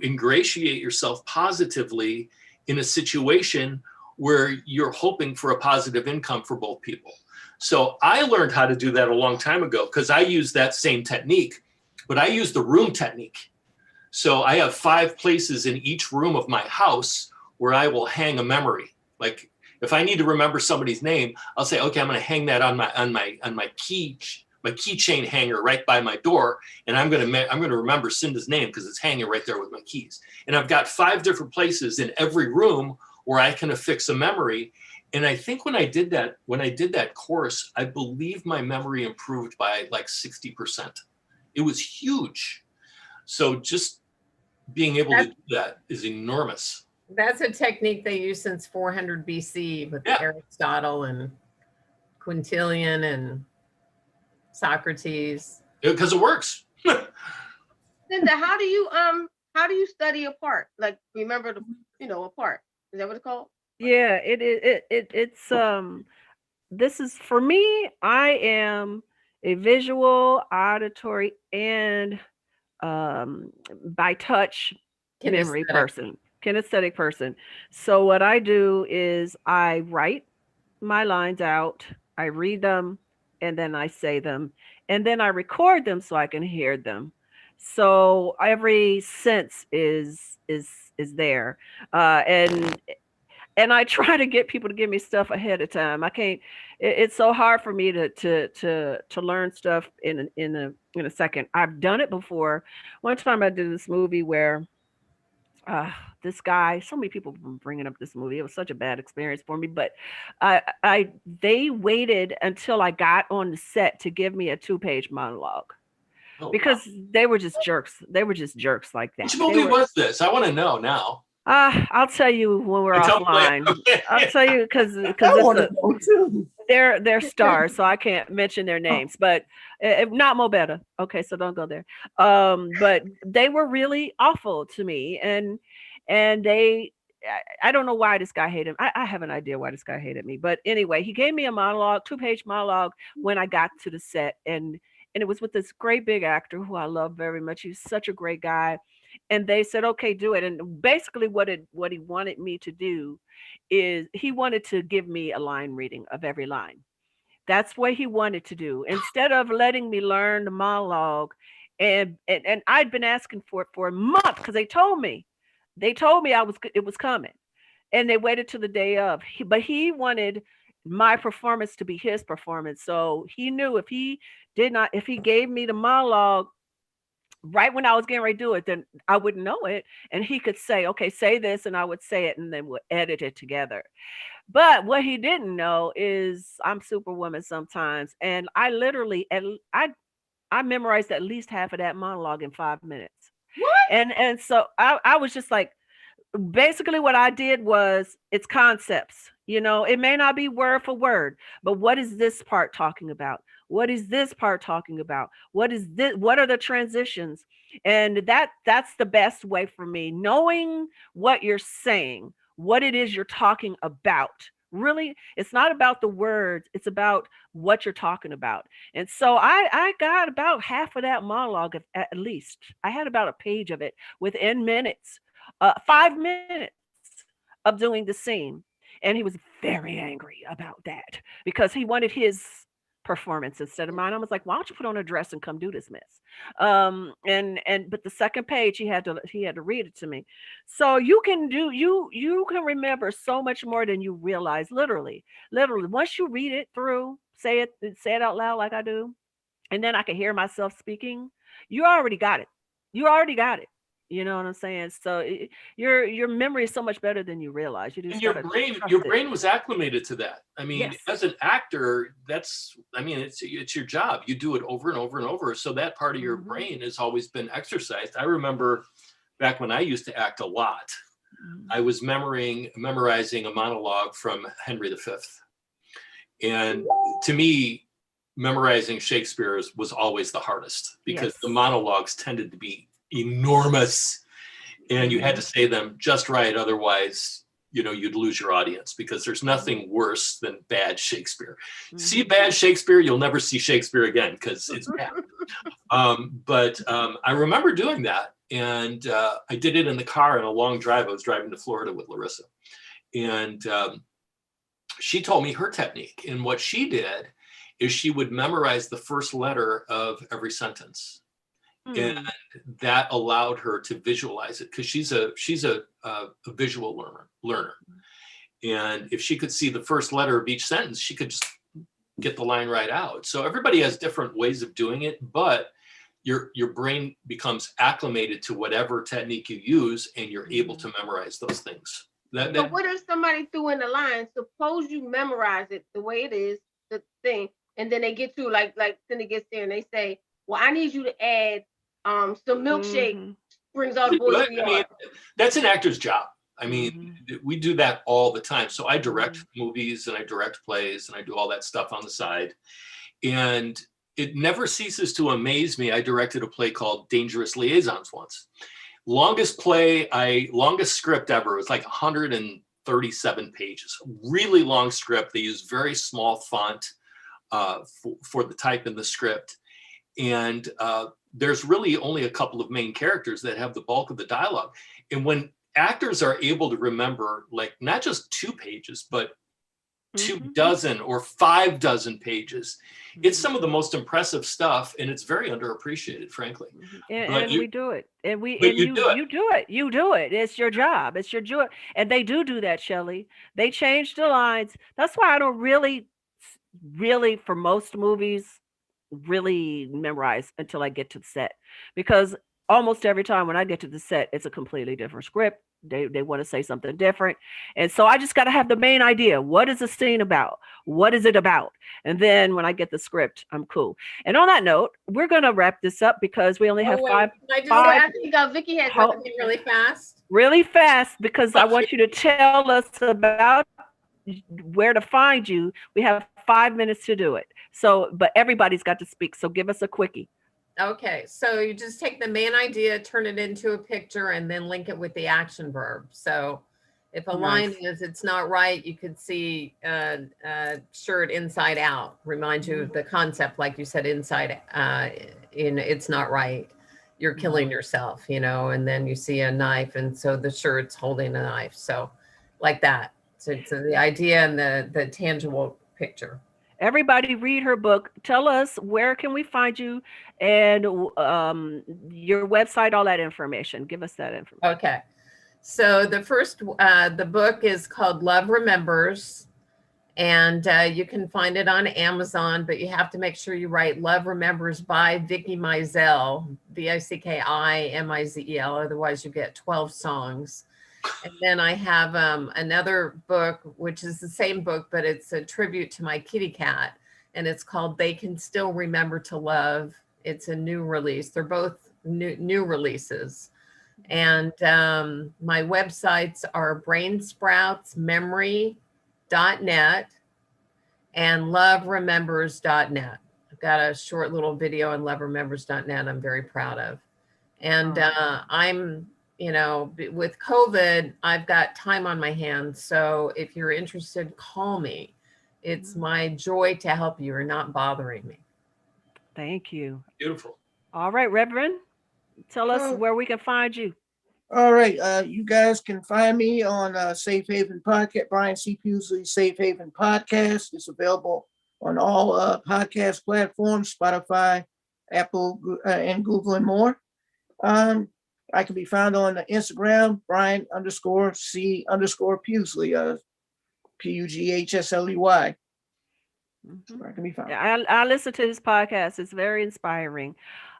ingratiate yourself positively in a situation where you're hoping for a positive income for both people. So I learned how to do that a long time ago, because I use that same technique, but I use the room technique. So I have 5 places in each room of my house where I will hang a memory. Like if I need to remember somebody's name, I'll say, okay, I'm going to hang that on my keychain hanger right by my door, and I'm going to remember Cynda's name because it's hanging right there with my keys. And I've got 5 different places in every room where I can affix a memory. And I think when I did that course, I believe my memory improved by like 60%. It was huge. So just being able to do that is enormous. That's a technique they use since 400 BC with Aristotle and Quintilian and Socrates. Because it works. Cynda, how do you study apart? Like, remember apart. Is that what it's called? Yeah, it's this is for me, I am a visual, auditory, and by touch memory person, kinesthetic person. So what I do is I write my lines out, I read them, and then I say them, and then I record them so I can hear them. So every sense is there, and I try to get people to give me stuff ahead of time. I can't. It's so hard for me to learn stuff in a second. I've done it before. One time I did this movie where this guy. So many people were bringing up this movie. It was such a bad experience for me. But they waited until I got on the set to give me a 2-page monologue. Oh, because wow. They were just jerks. They were just jerks like that. Which movie was this? I want to know now. I'll tell you when we're offline. I'll tell you because they're stars, so I can't mention their names. But not Mo Better. Okay, so don't go there. But they were really awful to me, and I don't know why this guy hated him. I have an idea why this guy hated me. But anyway, he gave me a monologue, 2-page monologue when I got to the set, and it was with this great big actor who I love very much. He's such a great guy. And they said, okay, do it. And basically what he wanted me to do is he wanted to give me a line reading of every line. That's what he wanted to do. Instead of letting me learn the monologue. And I'd been asking for it for a month because they told me it was coming. And they waited till the day of. But he wanted my performance to be his performance. So he knew if he gave me the monologue right when I was getting ready to do it, then I wouldn't know it. And he could say, okay, say this, and I would say it, and then we'll edit it together. But what he didn't know is I'm Superwoman sometimes. And I literally, I memorized at least half of that monologue in 5 minutes. What? And so I was just like, basically what I did was it's concepts. It may not be word for word, but what is this part talking about? What is this part talking about? What is this? What are the transitions? And that's the best way for me, knowing what you're saying, what it is you're talking about. Really, it's not about the words, it's about what you're talking about. And so I got about half of that monologue at least. I had about a page of it within minutes, 5 minutes of doing the scene. And he was very angry about that because he wanted his performance instead of mine. I was like, why don't you put on a dress and come do this mess? But the second page he had to read it to me. So you can remember so much more than you realize. Literally once you read it through, say it out loud like I do, and then I can hear myself speaking, you already got it. You know what I'm saying? So your memory is so much better than you realize. And your brain was acclimated to that. I mean, yes. As an actor, it's your job. You do it over and over and over. So that part of your brain has always been exercised. I remember back when I used to act a lot, I was memorizing a monologue from Henry V. And to me, memorizing Shakespeare was always the hardest because the monologues tended to be enormous and you had to say them just right, otherwise you'd lose your audience because there's nothing worse than bad Shakespeare. See bad Shakespeare, you'll never see Shakespeare again because it's bad. But I remember doing that, and I did it in the car on a long drive. I was driving to Florida with Larissa, and she told me her technique, and what she did is she would memorize the first letter of every sentence. And that allowed her to visualize it because she's a visual learner. And if she could see the first letter of each sentence, she could just get the line right out. So everybody has different ways of doing it, but your brain becomes acclimated to whatever technique you use, and you're able to memorize those things. So what if somebody threw in the line? Suppose you memorize it the way it is, the thing, and then they get to like Cynda gets there and they say, well, I need you to add some milkshake brings all the boys to the yard. That's an actor's job. I mean, we do that all the time. So I direct movies and I direct plays and I do all that stuff on the side. And it never ceases to amaze me. I directed a play called Dangerous Liaisons once. Longest script ever. It was like 137 pages. Really long script. They use very small font for the type in the script. And there's really only a couple of main characters that have the bulk of the dialogue. And when actors are able to remember, like, not just 2 pages, but 2 dozen or 5 dozen pages, it's some of the most impressive stuff, and it's very underappreciated, frankly. And we do it. And you do it. It's your job. It's your job. And they do that, Shelly. They change the lines. That's why I don't really, for most movies, really memorize until I get to the set, because almost every time when I get to the set, it's a completely different script. They want to say something different. And so I just got to have the main idea. What is the scene about? What is it about? And then when I get the script, I'm cool. And on that note, we're going to wrap this up because we only have five. I think Vicki had something really fast. Really fast, because I want you to tell us about where to find you. We have 5 minutes to do it. So, but everybody's got to speak. So give us a quickie. Okay, so you just take the main idea, turn it into a picture, and then link it with the action verb. So if a line is, it's not right, you could see shirt inside out. Remind you of the concept, like you said, inside in it's not right. You're killing yourself, you know, and then you see a knife, and so the shirt's holding a knife. So like that. So the idea and the tangible picture. Everybody read her book. Tell us, where can we find you, and your website, all that information. Give us that information. Okay. So the book is called Love Remembers, and you can find it on Amazon, but you have to make sure you write Love Remembers by Vicki Mizel, Vicki-Mizel, otherwise you get 12 songs. And then I have another book, which is the same book, but it's a tribute to my kitty cat. And it's called They Can Still Remember to Love. It's a new release. They're both new releases. And my websites are brainsproutsmemory.net and loveremembers.net. I've got a short little video on loveremembers.net I'm very proud of. And I'm, you know, with COVID, I've got time on my hands. So if you're interested, call me. It's my joy to help you. You're not bothering me. Thank you. Beautiful. All right, Reverend, tell us where we can find you. All right. You guys can find me on Safe Haven Podcast, Brian C. Pewsley's Safe Haven Podcast. It's available on all podcast platforms, Spotify, Apple, and Google, and more. I can be found on Instagram, Brian_C_Pewsley, Pughsley. I can be found. I listen to this podcast. It's very inspiring.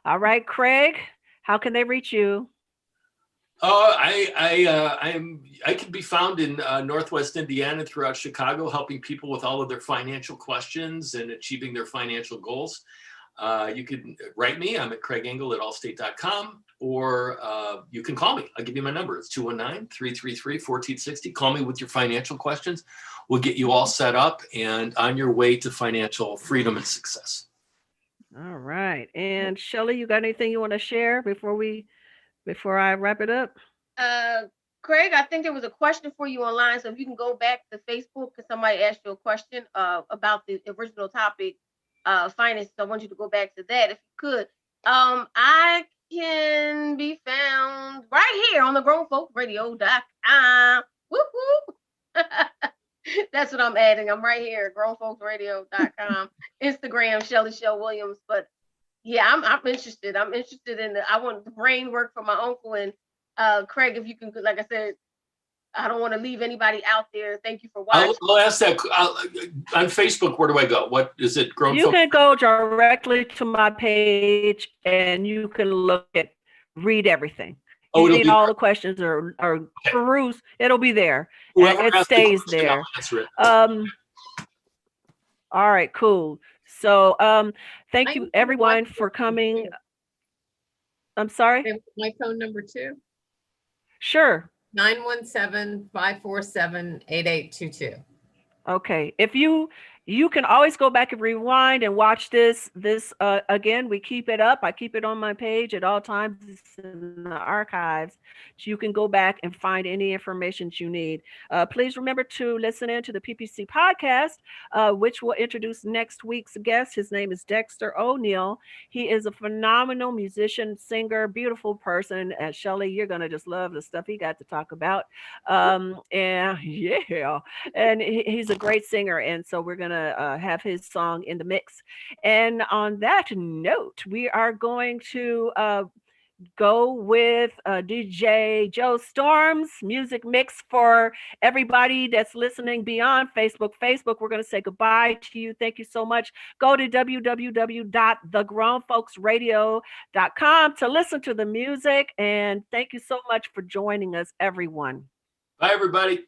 All right, Craig, how can they reach you? I can be found in Northwest Indiana, throughout Chicago, helping people with all of their financial questions and achieving their financial goals. You can write me. I'm at craigengle@allstate.com, or you can call me. I'll give you my number. It's 219-333-1460. Call me with your financial questions. We'll get you all set up and on your way to financial freedom and success. All right. And Shelly, you got anything you want to share before I wrap it up? Craig, I think there was a question for you online. So if you can go back to Facebook, because somebody asked you a question about the original topic, finance. So I want you to go back to that if you could. I can be found right here on the grownfolksradio.com. Whoop whoop. That's what I'm adding. I'm right here, grownfolksradio.com. Instagram, Shelly Shell Williams. But yeah, I'm interested. I'm interested in I want the brain work for my uncle. And Craig, if you can, like I said, I don't want to leave anybody out there. Thank you for watching. I'll ask that on Facebook. Where do I go? What is it? You can go directly to my page and you can read everything. You need all the questions or peruse. It'll be there. It stays there. All right, cool. So thank you everyone for coming. I'm sorry? My phone number too? Sure. 917-547-8822. Okay. If you can always go back and rewind and watch this again. We keep it up. I keep it on my page at all times. It's in the archives. So you can go back and find any information you need. Please remember to listen in to the PPC podcast, which will introduce next week's guest. His name is Dexter O'Neill. He is a phenomenal musician, singer, beautiful person. Shelly, you're going to just love the stuff he got to talk about. And yeah, and he's a great singer. And so we're going to have his song in the mix. And on that note, we are going to go with DJ Joe Storm's music mix for everybody that's listening beyond Facebook. We're going to say goodbye to you. Thank you so much. Go to www.thegrownfolksradio.com to listen to the music. And thank you so much for joining us, everyone. Bye, everybody.